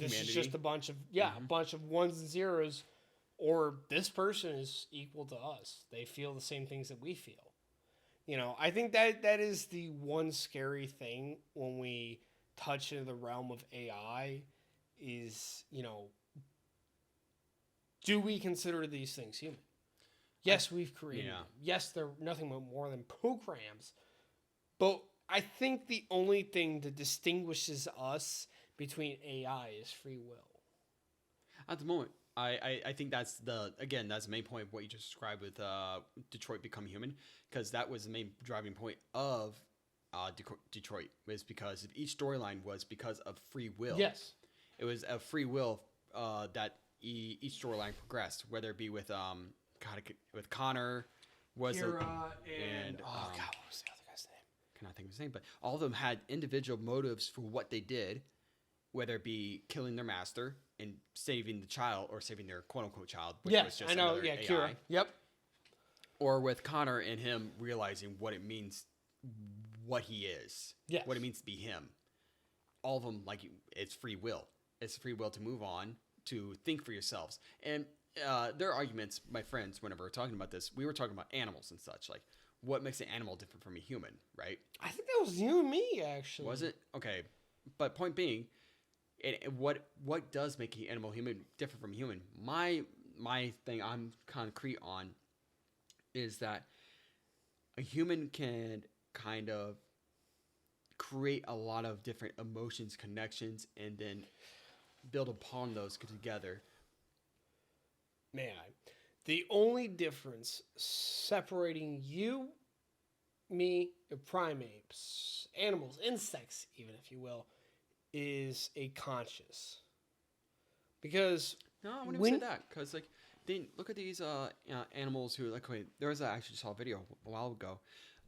this Humanity? is just a bunch of ones and zeros, or this person is equal to us. They feel the same things that we feel. I think that is the one scary thing when we touch into the realm of AI is, do we consider these things human? Yes, we've created them. Yes, they're nothing but more than programs. But I think the only thing that distinguishes us between AI is free will. At the moment, I think that's the main point of what you just described with Detroit Become Human, because that was the main driving point of Detroit, was because each storyline was because of free will. Yes. It was a free will that each storyline progressed, whether it be with with Connor, was Kira and what was the other guy's name? Cannot think of his name, but all of them had individual motives for what they did, whether it be killing their master and saving the child, or saving their quote unquote child, which was just I know. another Yeah, AI. Kira. Yep. Or with Connor and him realizing what it means, what he is, Yes. what it means to be him. All of them, like, it's free will. It's free will to move on, to think for yourselves. And there are arguments, my friends, whenever we're talking about this, we were talking about animals and such, like what makes an animal different from a human, right? I think that was you and me, actually. Was it? Okay. But point being, what does make an animal different from a human? My thing I'm concrete on is that a human can kind of create a lot of different emotions, connections, and then build upon those together. May I? The only difference separating you, me, primates, animals, insects, even if you will, is a conscious. Because No, I wouldn't even say that, because like, then look at these animals who there was I actually saw a video a while ago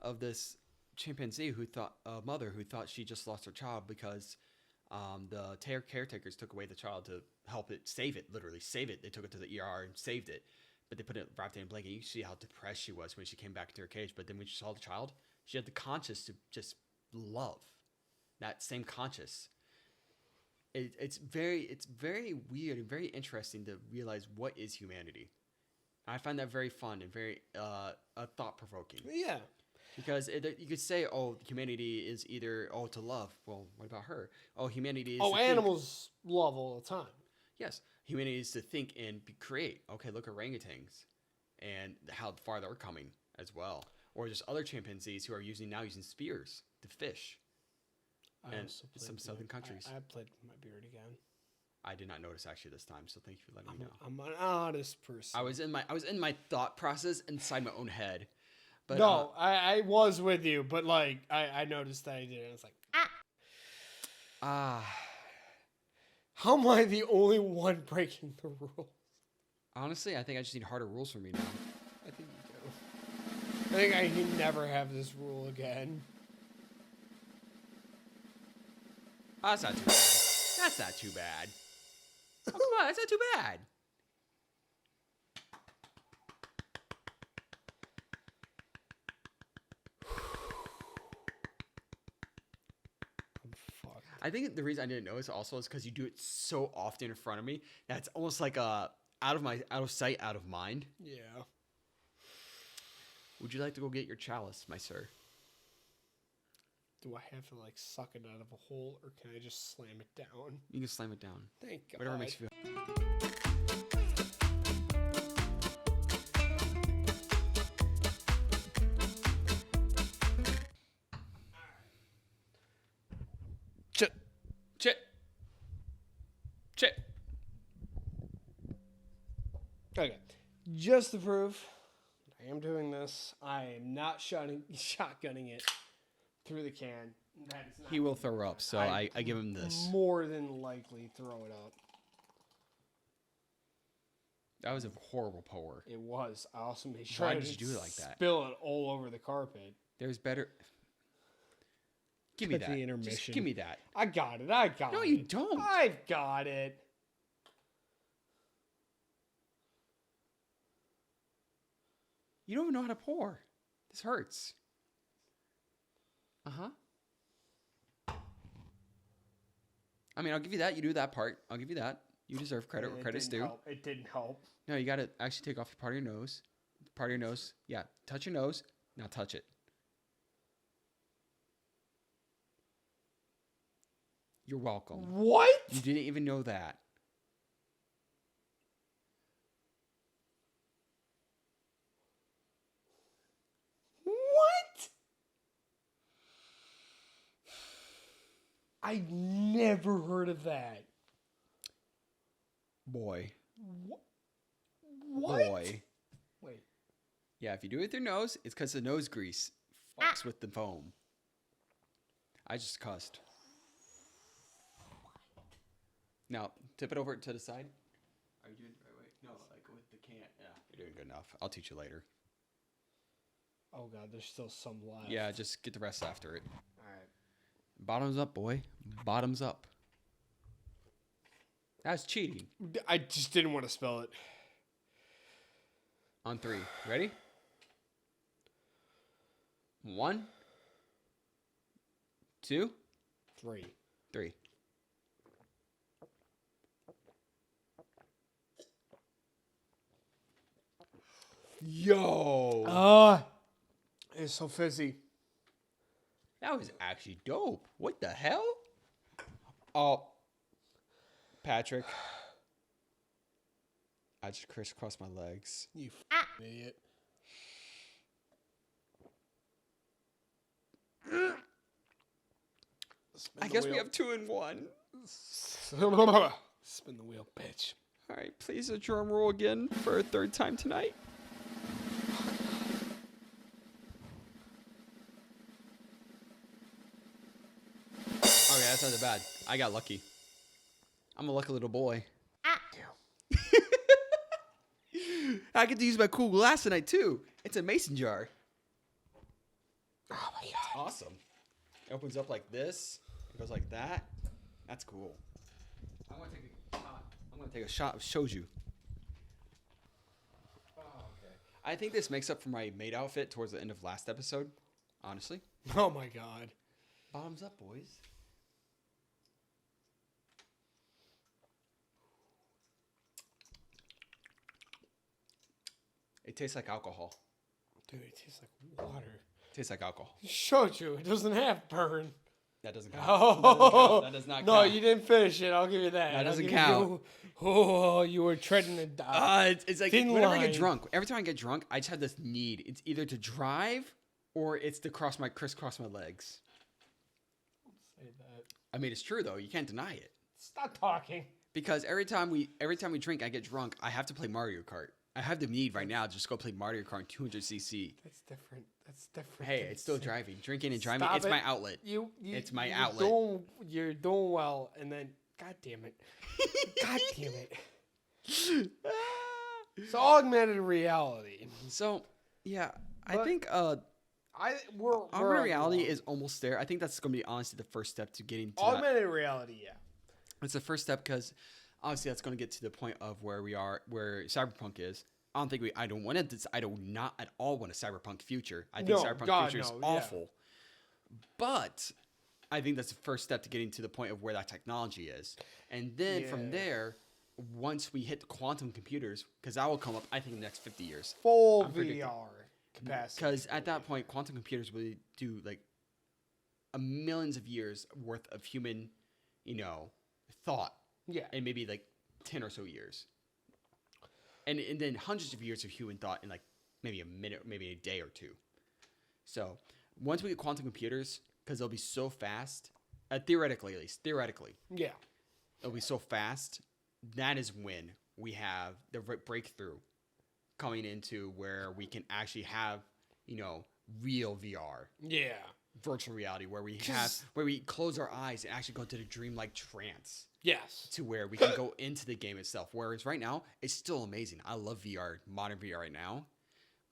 of this chimpanzee who thought a mother who thought she just lost her child because the caretakers took away the child to help it save it, literally save it. They took it to the ER and saved it, but they put it wrapped in a blanket. You see how depressed she was when she came back to her cage. But then when she saw the child, she had the conscience to just love that same conscience. It's very weird and very interesting to realize what is humanity. I find that very fun and very thought provoking. Yeah. Because you could say, oh, humanity is either, to love. Well, what about her? Oh, humanity is animals love all the time. Yes. Humanity is to think and create. Okay, look at orangutans and how far they're coming as well. Or just other chimpanzees who are using spears to fish. And some southern countries. I played with my beard again. I did not notice actually this time, so thank you for letting me know. I'm an honest person. I was in my thought process inside my own head. But, no, I was with you, but like I noticed that I did it. I was like, how am I the only one breaking the rules? Honestly, I think I just need harder rules for me now. I think you do. I think I can never have this rule again. Oh, that's not too bad. That's not too bad. Oh, come on, that's not too bad. I think the reason I didn't notice also is because you do it so often in front of me that it's almost like out of sight, out of mind. Yeah. Would you like to go get your chalice, my sir? Do I have to like suck it out of a hole, or can I just slam it down? You can slam it down. Thank God. Whatever makes you feel. Chit. Okay. Just to prove I am doing this, I am not shotgunning it through the can. That is not He will throw up, so I give him this. More than likely throw it up. That was a horrible pour. It was. I also made sure Why did you do it like that? Spill it all over the carpet. There's better. Give me that. The intermission. Just give me that. I got it. No, you don't. I've got it. You don't even know how to pour. This hurts. I mean, I'll give you that. You do that part. I'll give you that. You deserve credit where credit's due. It didn't help. No, you got to actually take off part of your nose. Part of your nose. Yeah, touch your nose. Now touch it. You're welcome. What? You didn't even know that. What? I never heard of that. Boy. What? Boy. Wait. Yeah, if you do it with your nose, it's because the nose grease fucks with the foam. I just cussed. Now, tip it over to the side. Are you doing it the right way? No, like with the can. Yeah, you're doing good enough. I'll teach you later. Oh, God, there's still some left. Yeah, just get the rest after it. All right. Bottoms up, boy. Bottoms up. That's cheating. I just didn't want to spell it. On 3. Ready? 1, 2, 3. Yo. It's so fizzy. That was actually dope. What the hell? Oh, Patrick. I just crisscrossed my legs. You idiot. I guess we have 2 and 1. Spin the wheel, bitch. All right, please a drum roll again for a 3rd time tonight. Okay, that's not that bad. I got lucky. I'm a lucky little boy. I get to use my cool glass tonight too. It's a mason jar. Oh my God. Awesome. It opens up like this. It goes like that. That's cool. I'm gonna take a shot. I'm gonna take a shot of shoju. Oh, okay. I think this makes up for my maid outfit towards the end of last episode. Honestly. Oh my god. Bottoms up, boys. It tastes like alcohol. Dude, it tastes like water. It tastes like alcohol. Shochu, it doesn't have burn. That doesn't count. Oh, That does not count. no, you didn't finish it. I'll give you that. That I'll doesn't give count. You, oh, you were treading a It's like thin whenever I line. get drunk. Every time I get drunk, I just have this need. It's either to drive or it's to crisscross my legs. Say that. I mean, it's true though. You can't deny it. Stop talking. Because every time we drink, I get drunk. I have to play Mario Kart. I have the need right now to just go play Mario Kart 200cc. That's different. That's different. Hey, than it's still saying- driving. Drinking and driving. Stop It's it. my outlet. It's my outlet. You're doing well, and then, god damn it. God damn it. So augmented reality. So, yeah, I But- think We're augmented reality is almost there. I think that's going to be honestly the first step to getting to that. augmented reality. Yeah. It's the first step because obviously that's going to get to the point of where Cyberpunk is. I do not at all want a Cyberpunk future. I think No, Cyberpunk God, future is no, yeah. awful. But I think that's the first step to getting to the point of where that technology is. And then from Yeah. there, once we hit quantum computers, because that will come up, I think, in the next 50 years. Full I'm predicting- VR capacity. Because at that point, quantum computers will do like millions of years worth of human, thought, Yeah. in maybe like 10 or so years. And then hundreds of years of human thought in like maybe a minute, maybe a day or two. So once we get quantum computers, because they'll be so fast, theoretically at least, Yeah. it'll be so fast, that is when we have the breakthrough coming into where we can actually have, real VR, Yeah. virtual reality, where we 'Cause- close our eyes and actually go into the dreamlike trance Yes. to where we can go into the game itself. Whereas right now, it's still amazing. I love VR, modern VR right now,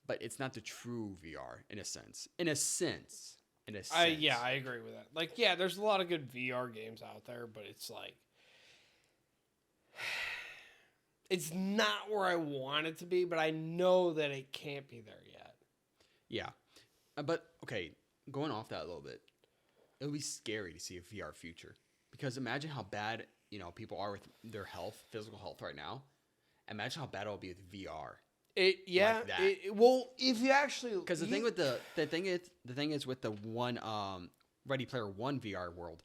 but it's not the true VR in a sense. I agree with that. Like, yeah, there's a lot of good VR games out there, but it's like it's not where I want it to be, but I know that it can't be there yet. Yeah. But, okay, going off that a little bit, it would be scary to see a VR future. Because imagine how bad, people are with their health, physical health right now. Imagine how bad it'll be with VR. Like that. Well, if you actually Because the thing is with the one Ready Player One VR world,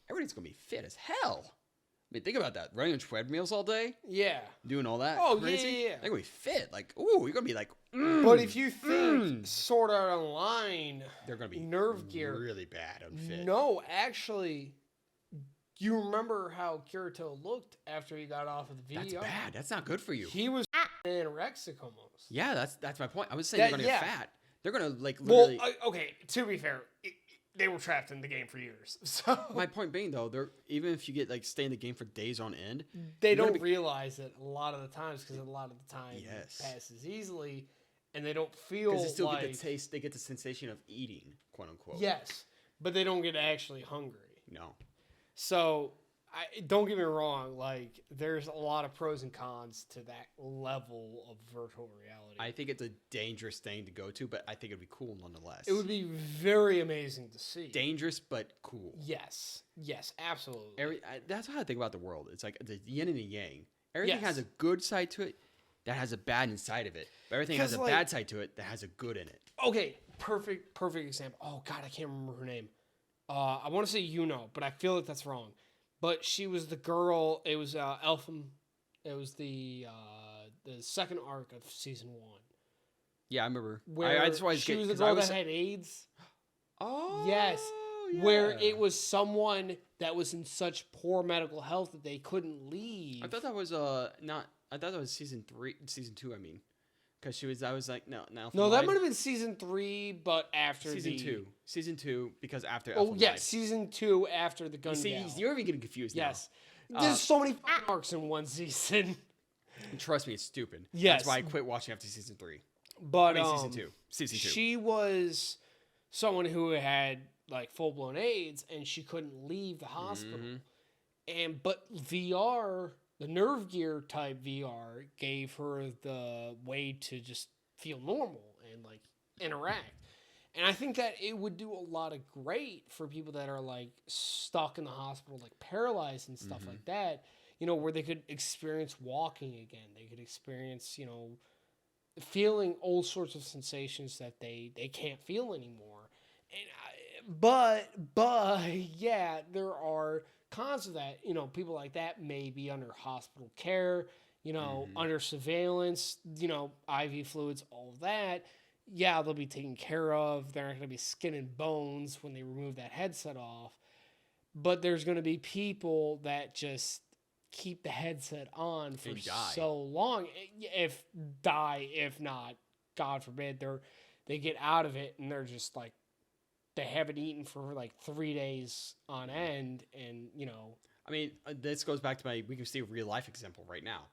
everybody's gonna be fit as hell. I mean, think about that. Running on treadmills all day, yeah. doing all that. Oh, crazy. yeah. They're gonna be fit. Like, ooh, you're gonna be like. But if you think Sword Art Online, they're gonna be Nerve gear. really bad unfit. No, actually, you remember how Kirito looked after he got off of the VR? That's bad. That's not good for you. He was anorexic almost. Yeah, that's my point. I was saying That- they're gonna yeah. get fat. They're gonna like Well, literally. okay, to be fair, they were trapped in the game for years. So My point being though, they're even if you get like stay in the game for days on end, they you're gonna don't realize it a lot of the times because a lot of the time Yes. it passes easily and they don't feel because they still like get the taste. They get the sensation of eating, quote unquote. yes, but they don't get actually hungry. No. So don't get me wrong, like there's a lot of pros and cons to that level of virtual reality. I think it's a dangerous thing to go to, but I think it'd be cool nonetheless. It would be very amazing to see. dangerous but cool. Yes, absolutely. That's how I think about the world. It's like the yin and the yang. Everything Yes. has a good side to it that has a bad inside of it. But everything has a 'Cause, like- bad side to it that has a good in it. Okay, perfect example. Oh God, I can't remember her name. I want to say but I feel like that's wrong. But she was the girl. It was Elpham. It was the second arc of season 1. Yeah, I remember. Where I just always she get, was the 'cause girl I was, that had AIDS. Oh. Yes, yeah. where it was someone that was in such poor medical health that they couldn't leave. I thought that was not. I thought that was season 2. I mean, because she was. I was like, no. No, that might have been season 3, but after season the 2. Season 2 because after. Oh Elfin yes, died. season 2 after the gun. See, you're even getting confused. Yes, Now. there's so many fucking arcs in one season. Trust me, it's stupid. Yes. That's why I quit watching after season 3. But Season 2. Season 2. She was someone who had like full blown AIDS, and she couldn't leave the hospital. Mm-hmm. but VR, the Nerve Gear type VR, gave her the way to just feel normal and like interact. And I think that it would do a lot of great for people that are like stuck in the hospital, like paralyzed and stuff like that, you know, where they could experience walking again. They could experience, you know, feeling all sorts of sensations that they can't feel anymore. But yeah, there are cons of that. You know, people like that may be under hospital care, you know, under surveillance, you know, IV fluids, all of that. Yeah, they'll be taken care of. They're not going to be skin and bones when they remove that headset off. But there's going to be people that just keep the headset on for so long. If not, God forbid, they get out of it and they're just like, they haven't eaten for like 3 days on end, and you know. I mean, this goes back to we can see a real life example right now.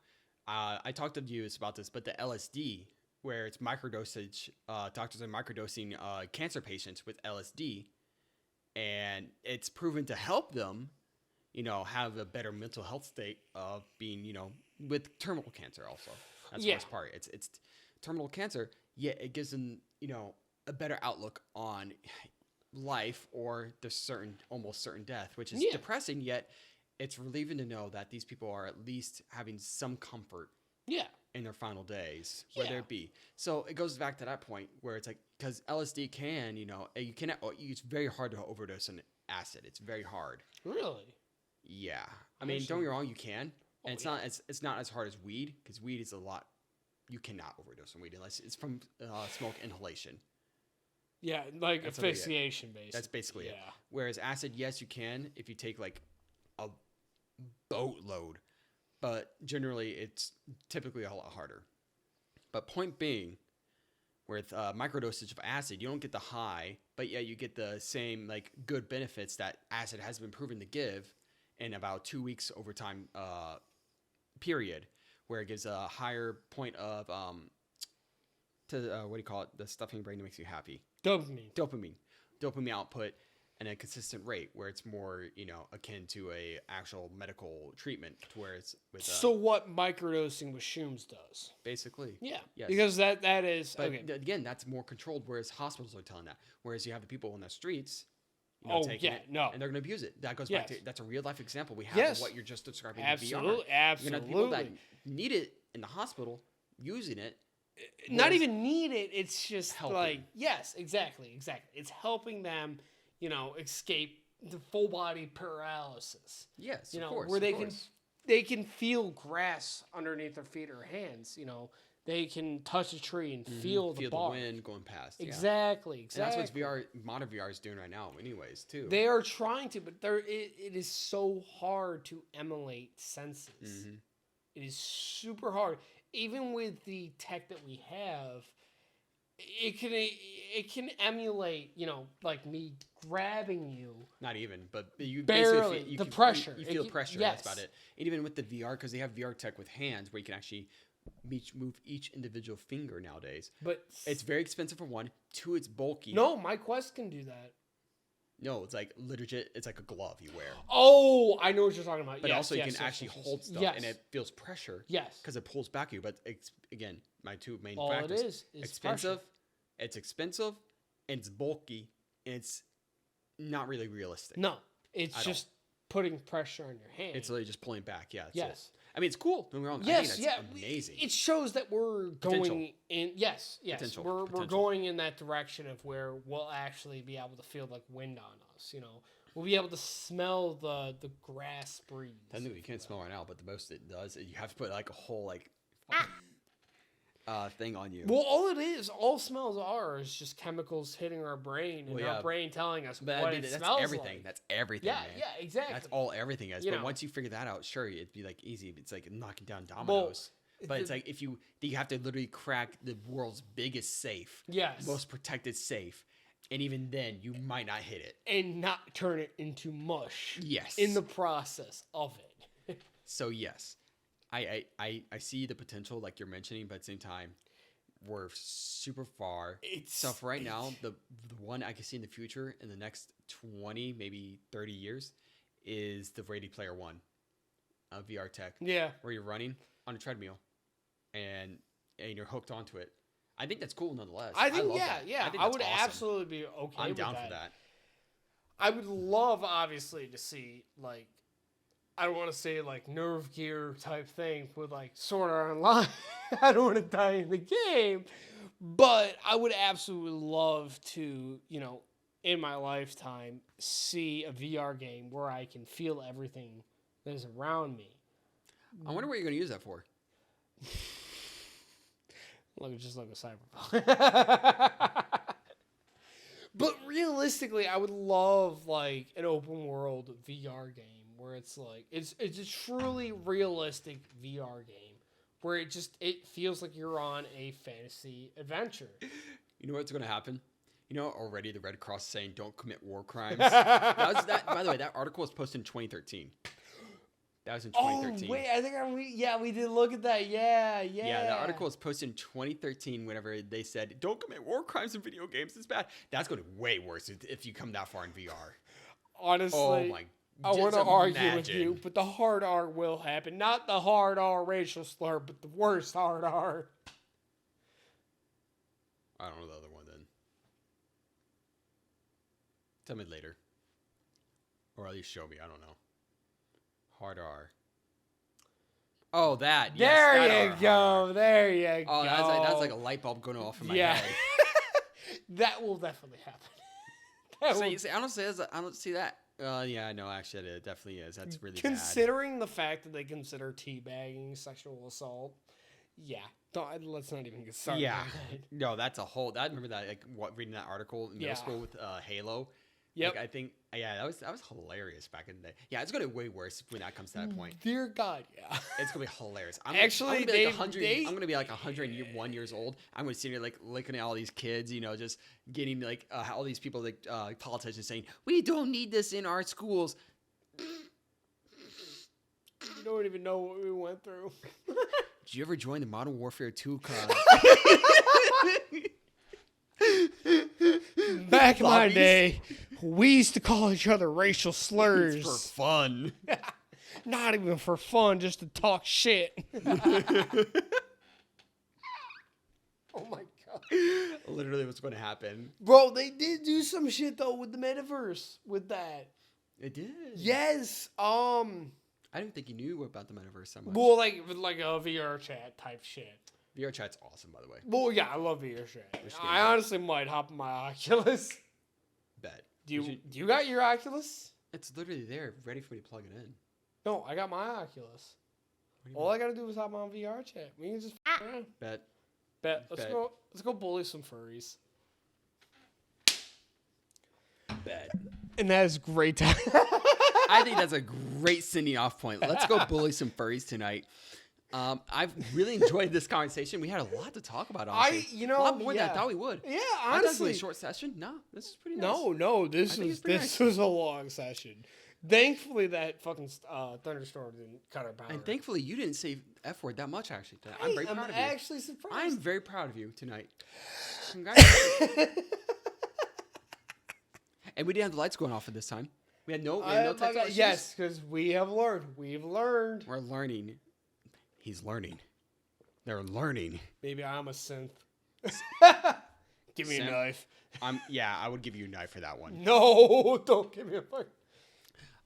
I talked to you about this, but the LSD, where it's microdosage, doctors are microdosing cancer patients with LSD, and it's proven to help them, you know, have a better mental health state of being, you know, with terminal cancer also. That's the worst part. It's terminal cancer, yet it gives them, you know, a better outlook on life or the almost certain death, which is depressing, yet it's relieving to know that these people are at least having some comfort in their final days, whether it be. So it goes back to that point where it's like, because LSD can, you know, it's very hard to overdose on acid. It's very hard. Really? Yeah. I mean, don't get me wrong, you can. And it's not as hard as weed, because weed is a lot. You cannot overdose on weed unless it's from smoke inhalation. Yeah, like asphyxiation, basically. That's basically it. Whereas acid, yes, you can if you take like a boatload, but generally it's typically a lot harder. But point being, with microdosage of acid, you don't get the high, but yeah, you get the same like good benefits that acid has been proven to give in about 2 weeks overtime period, where it gives a higher point of what do you call it? The stuff in your brain that makes you happy. Dopamine output and a consistent rate, where it's more, you know, akin to a actual medical treatment, to where it's with. So what microdosing with shrooms does, basically. Yeah. Yes. Because that is. But okay. Again, that's more controlled. Whereas hospitals are telling that. Whereas you have the people on the streets. You know, taking it, and they're going to abuse it. That goes back to, that's a real life example we have of what you're just describing. Absolutely. You're going to have people that need it in the hospital using it. Not even need it. It's just helping. Like, yes, exactly. It's helping them, you know, escape the full body paralysis. Yes, you know, of course, where they can feel grass underneath their feet or hands. You know, they can touch a tree and feel the wind going past. Exactly. And that's what modern VR is doing right now, anyways, too. They are trying to, but it is so hard to emulate senses. It is super hard. Even with the tech that we have, it can emulate, you know, like me grabbing you. Not even, but you barely basically pressure. You feel pressure. Yes. That's about it. And even with the VR, because they have VR tech with hands, where you can actually move each individual finger nowadays. But it's very expensive for one. Two, it's bulky. No, my Quest can do that. No, it's like legit. It's like a glove you wear. Oh, I know what you're talking about. But also, you can actually hold stuff, and it feels pressure. Yes, because it pulls back you. But again, my two main all factors: it is expensive. Pressure. It's expensive, and it's bulky, and it's not really realistic. No, it's just putting pressure on your hand. It's literally just pulling back. Yeah. Yes. I mean, it's cool. Don't get me wrong. Yes, I think that's amazing. It shows that we're going in. Yes, Potential. We're going in that direction of where we'll actually be able to feel like wind on us. You know, we'll be able to smell the grass breeze. Technically, you can't smell right now, but the most it does is you have to put like a whole thing on you. Well, all smells are is just chemicals hitting our brain and our brain telling us what it smells everything. like. That's everything. Yeah, man. yeah, exactly. That's all everything is. But once you figure that out, sure, it'd be like easy. It's like knocking down dominoes. But it's like you have to literally crack the world's biggest safe. Yes. Most protected safe. And even then, you might not hit it. And not turn it into mush. Yes. In the process of it. So, yes. I see the potential, like you're mentioning, but at the same time, we're super far. So for right now, the one I can see in the future, in the next 20, maybe 30 years, is the Ready Player One, VR tech, Yeah. where you're running on a treadmill, and you're hooked onto it. I think that's cool nonetheless. I think, love yeah, that. yeah. I think I that's would awesome. absolutely be okay I'm with down that. for that. I would love, obviously, to see, like, I don't want to say, like, Nerve Gear type thing with, like, Sword Art Online. I don't want to die in the game. But I would absolutely love to, you know, in my lifetime, see a VR game where I can feel everything that is around me. I wonder what you're going to use that for. Just look at Cyberpunk. But realistically, I would love like an open world VR game where it's like it's a truly realistic VR game where it feels like you're on a fantasy adventure. You know what's going to happen? You know, already the Red Cross is saying don't commit war crimes. By the way, that article was posted in 2013. That was in 2013. Oh, wait, I think we did look at that. Yeah. Yeah, the article was posted in 2013 whenever they said, don't commit war crimes in video games. It's bad. That's going to be way worse if you come that far in VR. Honestly, oh my. I want to just argue with imagine. you, but the hard R will happen. Not the hard R racial slur, but the worst hard R. I don't know the other one then. Tell me later. Or at least show me. I don't know. Hard R. Oh, that. Yes, There that you R, go. hard R. There you Oh, go. that's like a light bulb going off in my head. That will definitely happen. That will- See, I don't see that. Yeah, no, actually, it definitely is. That's really bad. Considering the fact that they consider teabagging sexual assault, yeah. Let's not even get started. Yeah. on that. No, that's a whole. I remember that, like, reading that article in middle Yeah. school with Halo. Yep. Like, I think, yeah, that was hilarious back in the day. Yeah, it's gonna be way worse when that comes to that point. Dear God, yeah. It's gonna be hilarious. Actually, I'm gonna be like 100. they- I'm gonna be like 101 years old. I'm gonna sit here like looking at all these kids, you know, just getting like all these people like politicians saying we don't need this in our schools. You don't even know what we went through. Did you ever join the Modern Warfare 2 club? Back in my Lobbies? day, we used to call each other racial slurs. It's for fun. Not even for fun, just to talk shit. Oh my God. Literally, what's going to happen? Bro, they did do some shit though with the metaverse with that. It did. Yes. I didn't think you knew about the metaverse so much. Well, like a VR chat type shit. VR chat's awesome, by the way. Well, yeah, I love VR chat. Which I game? honestly might hop on my Oculus. Bet. Do you should- do you got your Oculus? It's literally there, ready for me to plug it in. No, I got my Oculus. What do you All I gotta do is hop on VR chat. We can just f- around. Bet. Bet. Let's Bet. go. Let's go bully some furries. Bet. And that is great time. I think that's a great sending off point. Let's go bully some furries tonight. I've really enjoyed this conversation. We had a lot to talk about. Honestly. a lot more than I thought we would. Yeah, I thought it was honestly. a short session. No, this is pretty nice. No, this think was it's pretty this nice. was a long session. Thankfully, that fucking thunderstorm didn't cut our power. And thankfully, you didn't say F word that much. Actually, today. I'm very proud of you. actually surprised. I'm very proud of you tonight. Congratulations. And we didn't have the lights going off at this time. We had no technical issues. Yes, because we have learned. We've learned. We're learning. He's learning. They're learning. Maybe I'm a synth. Give me Synth? a knife. I would give you a knife for that one. No, don't give me a fuck.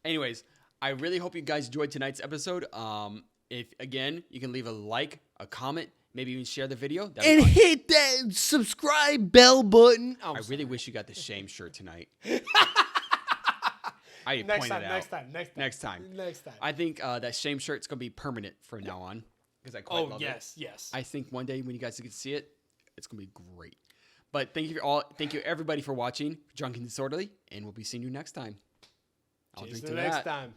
Anyways, I really hope you guys enjoyed tonight's episode. If again, you can leave a like, a comment, maybe even share the video. That'd be And awesome. hit that subscribe bell button. I really wish you got the shame shirt tonight. I need to Next point time, it out. next time. I think that shame shirt's gonna be permanent from now on because I quite love it. Yes. I think one day when you guys get to see it, it's gonna be great. But thank you all. Thank you everybody for watching Drunk and Disorderly, and we'll be seeing you next time. I'll See you drink to next that. time.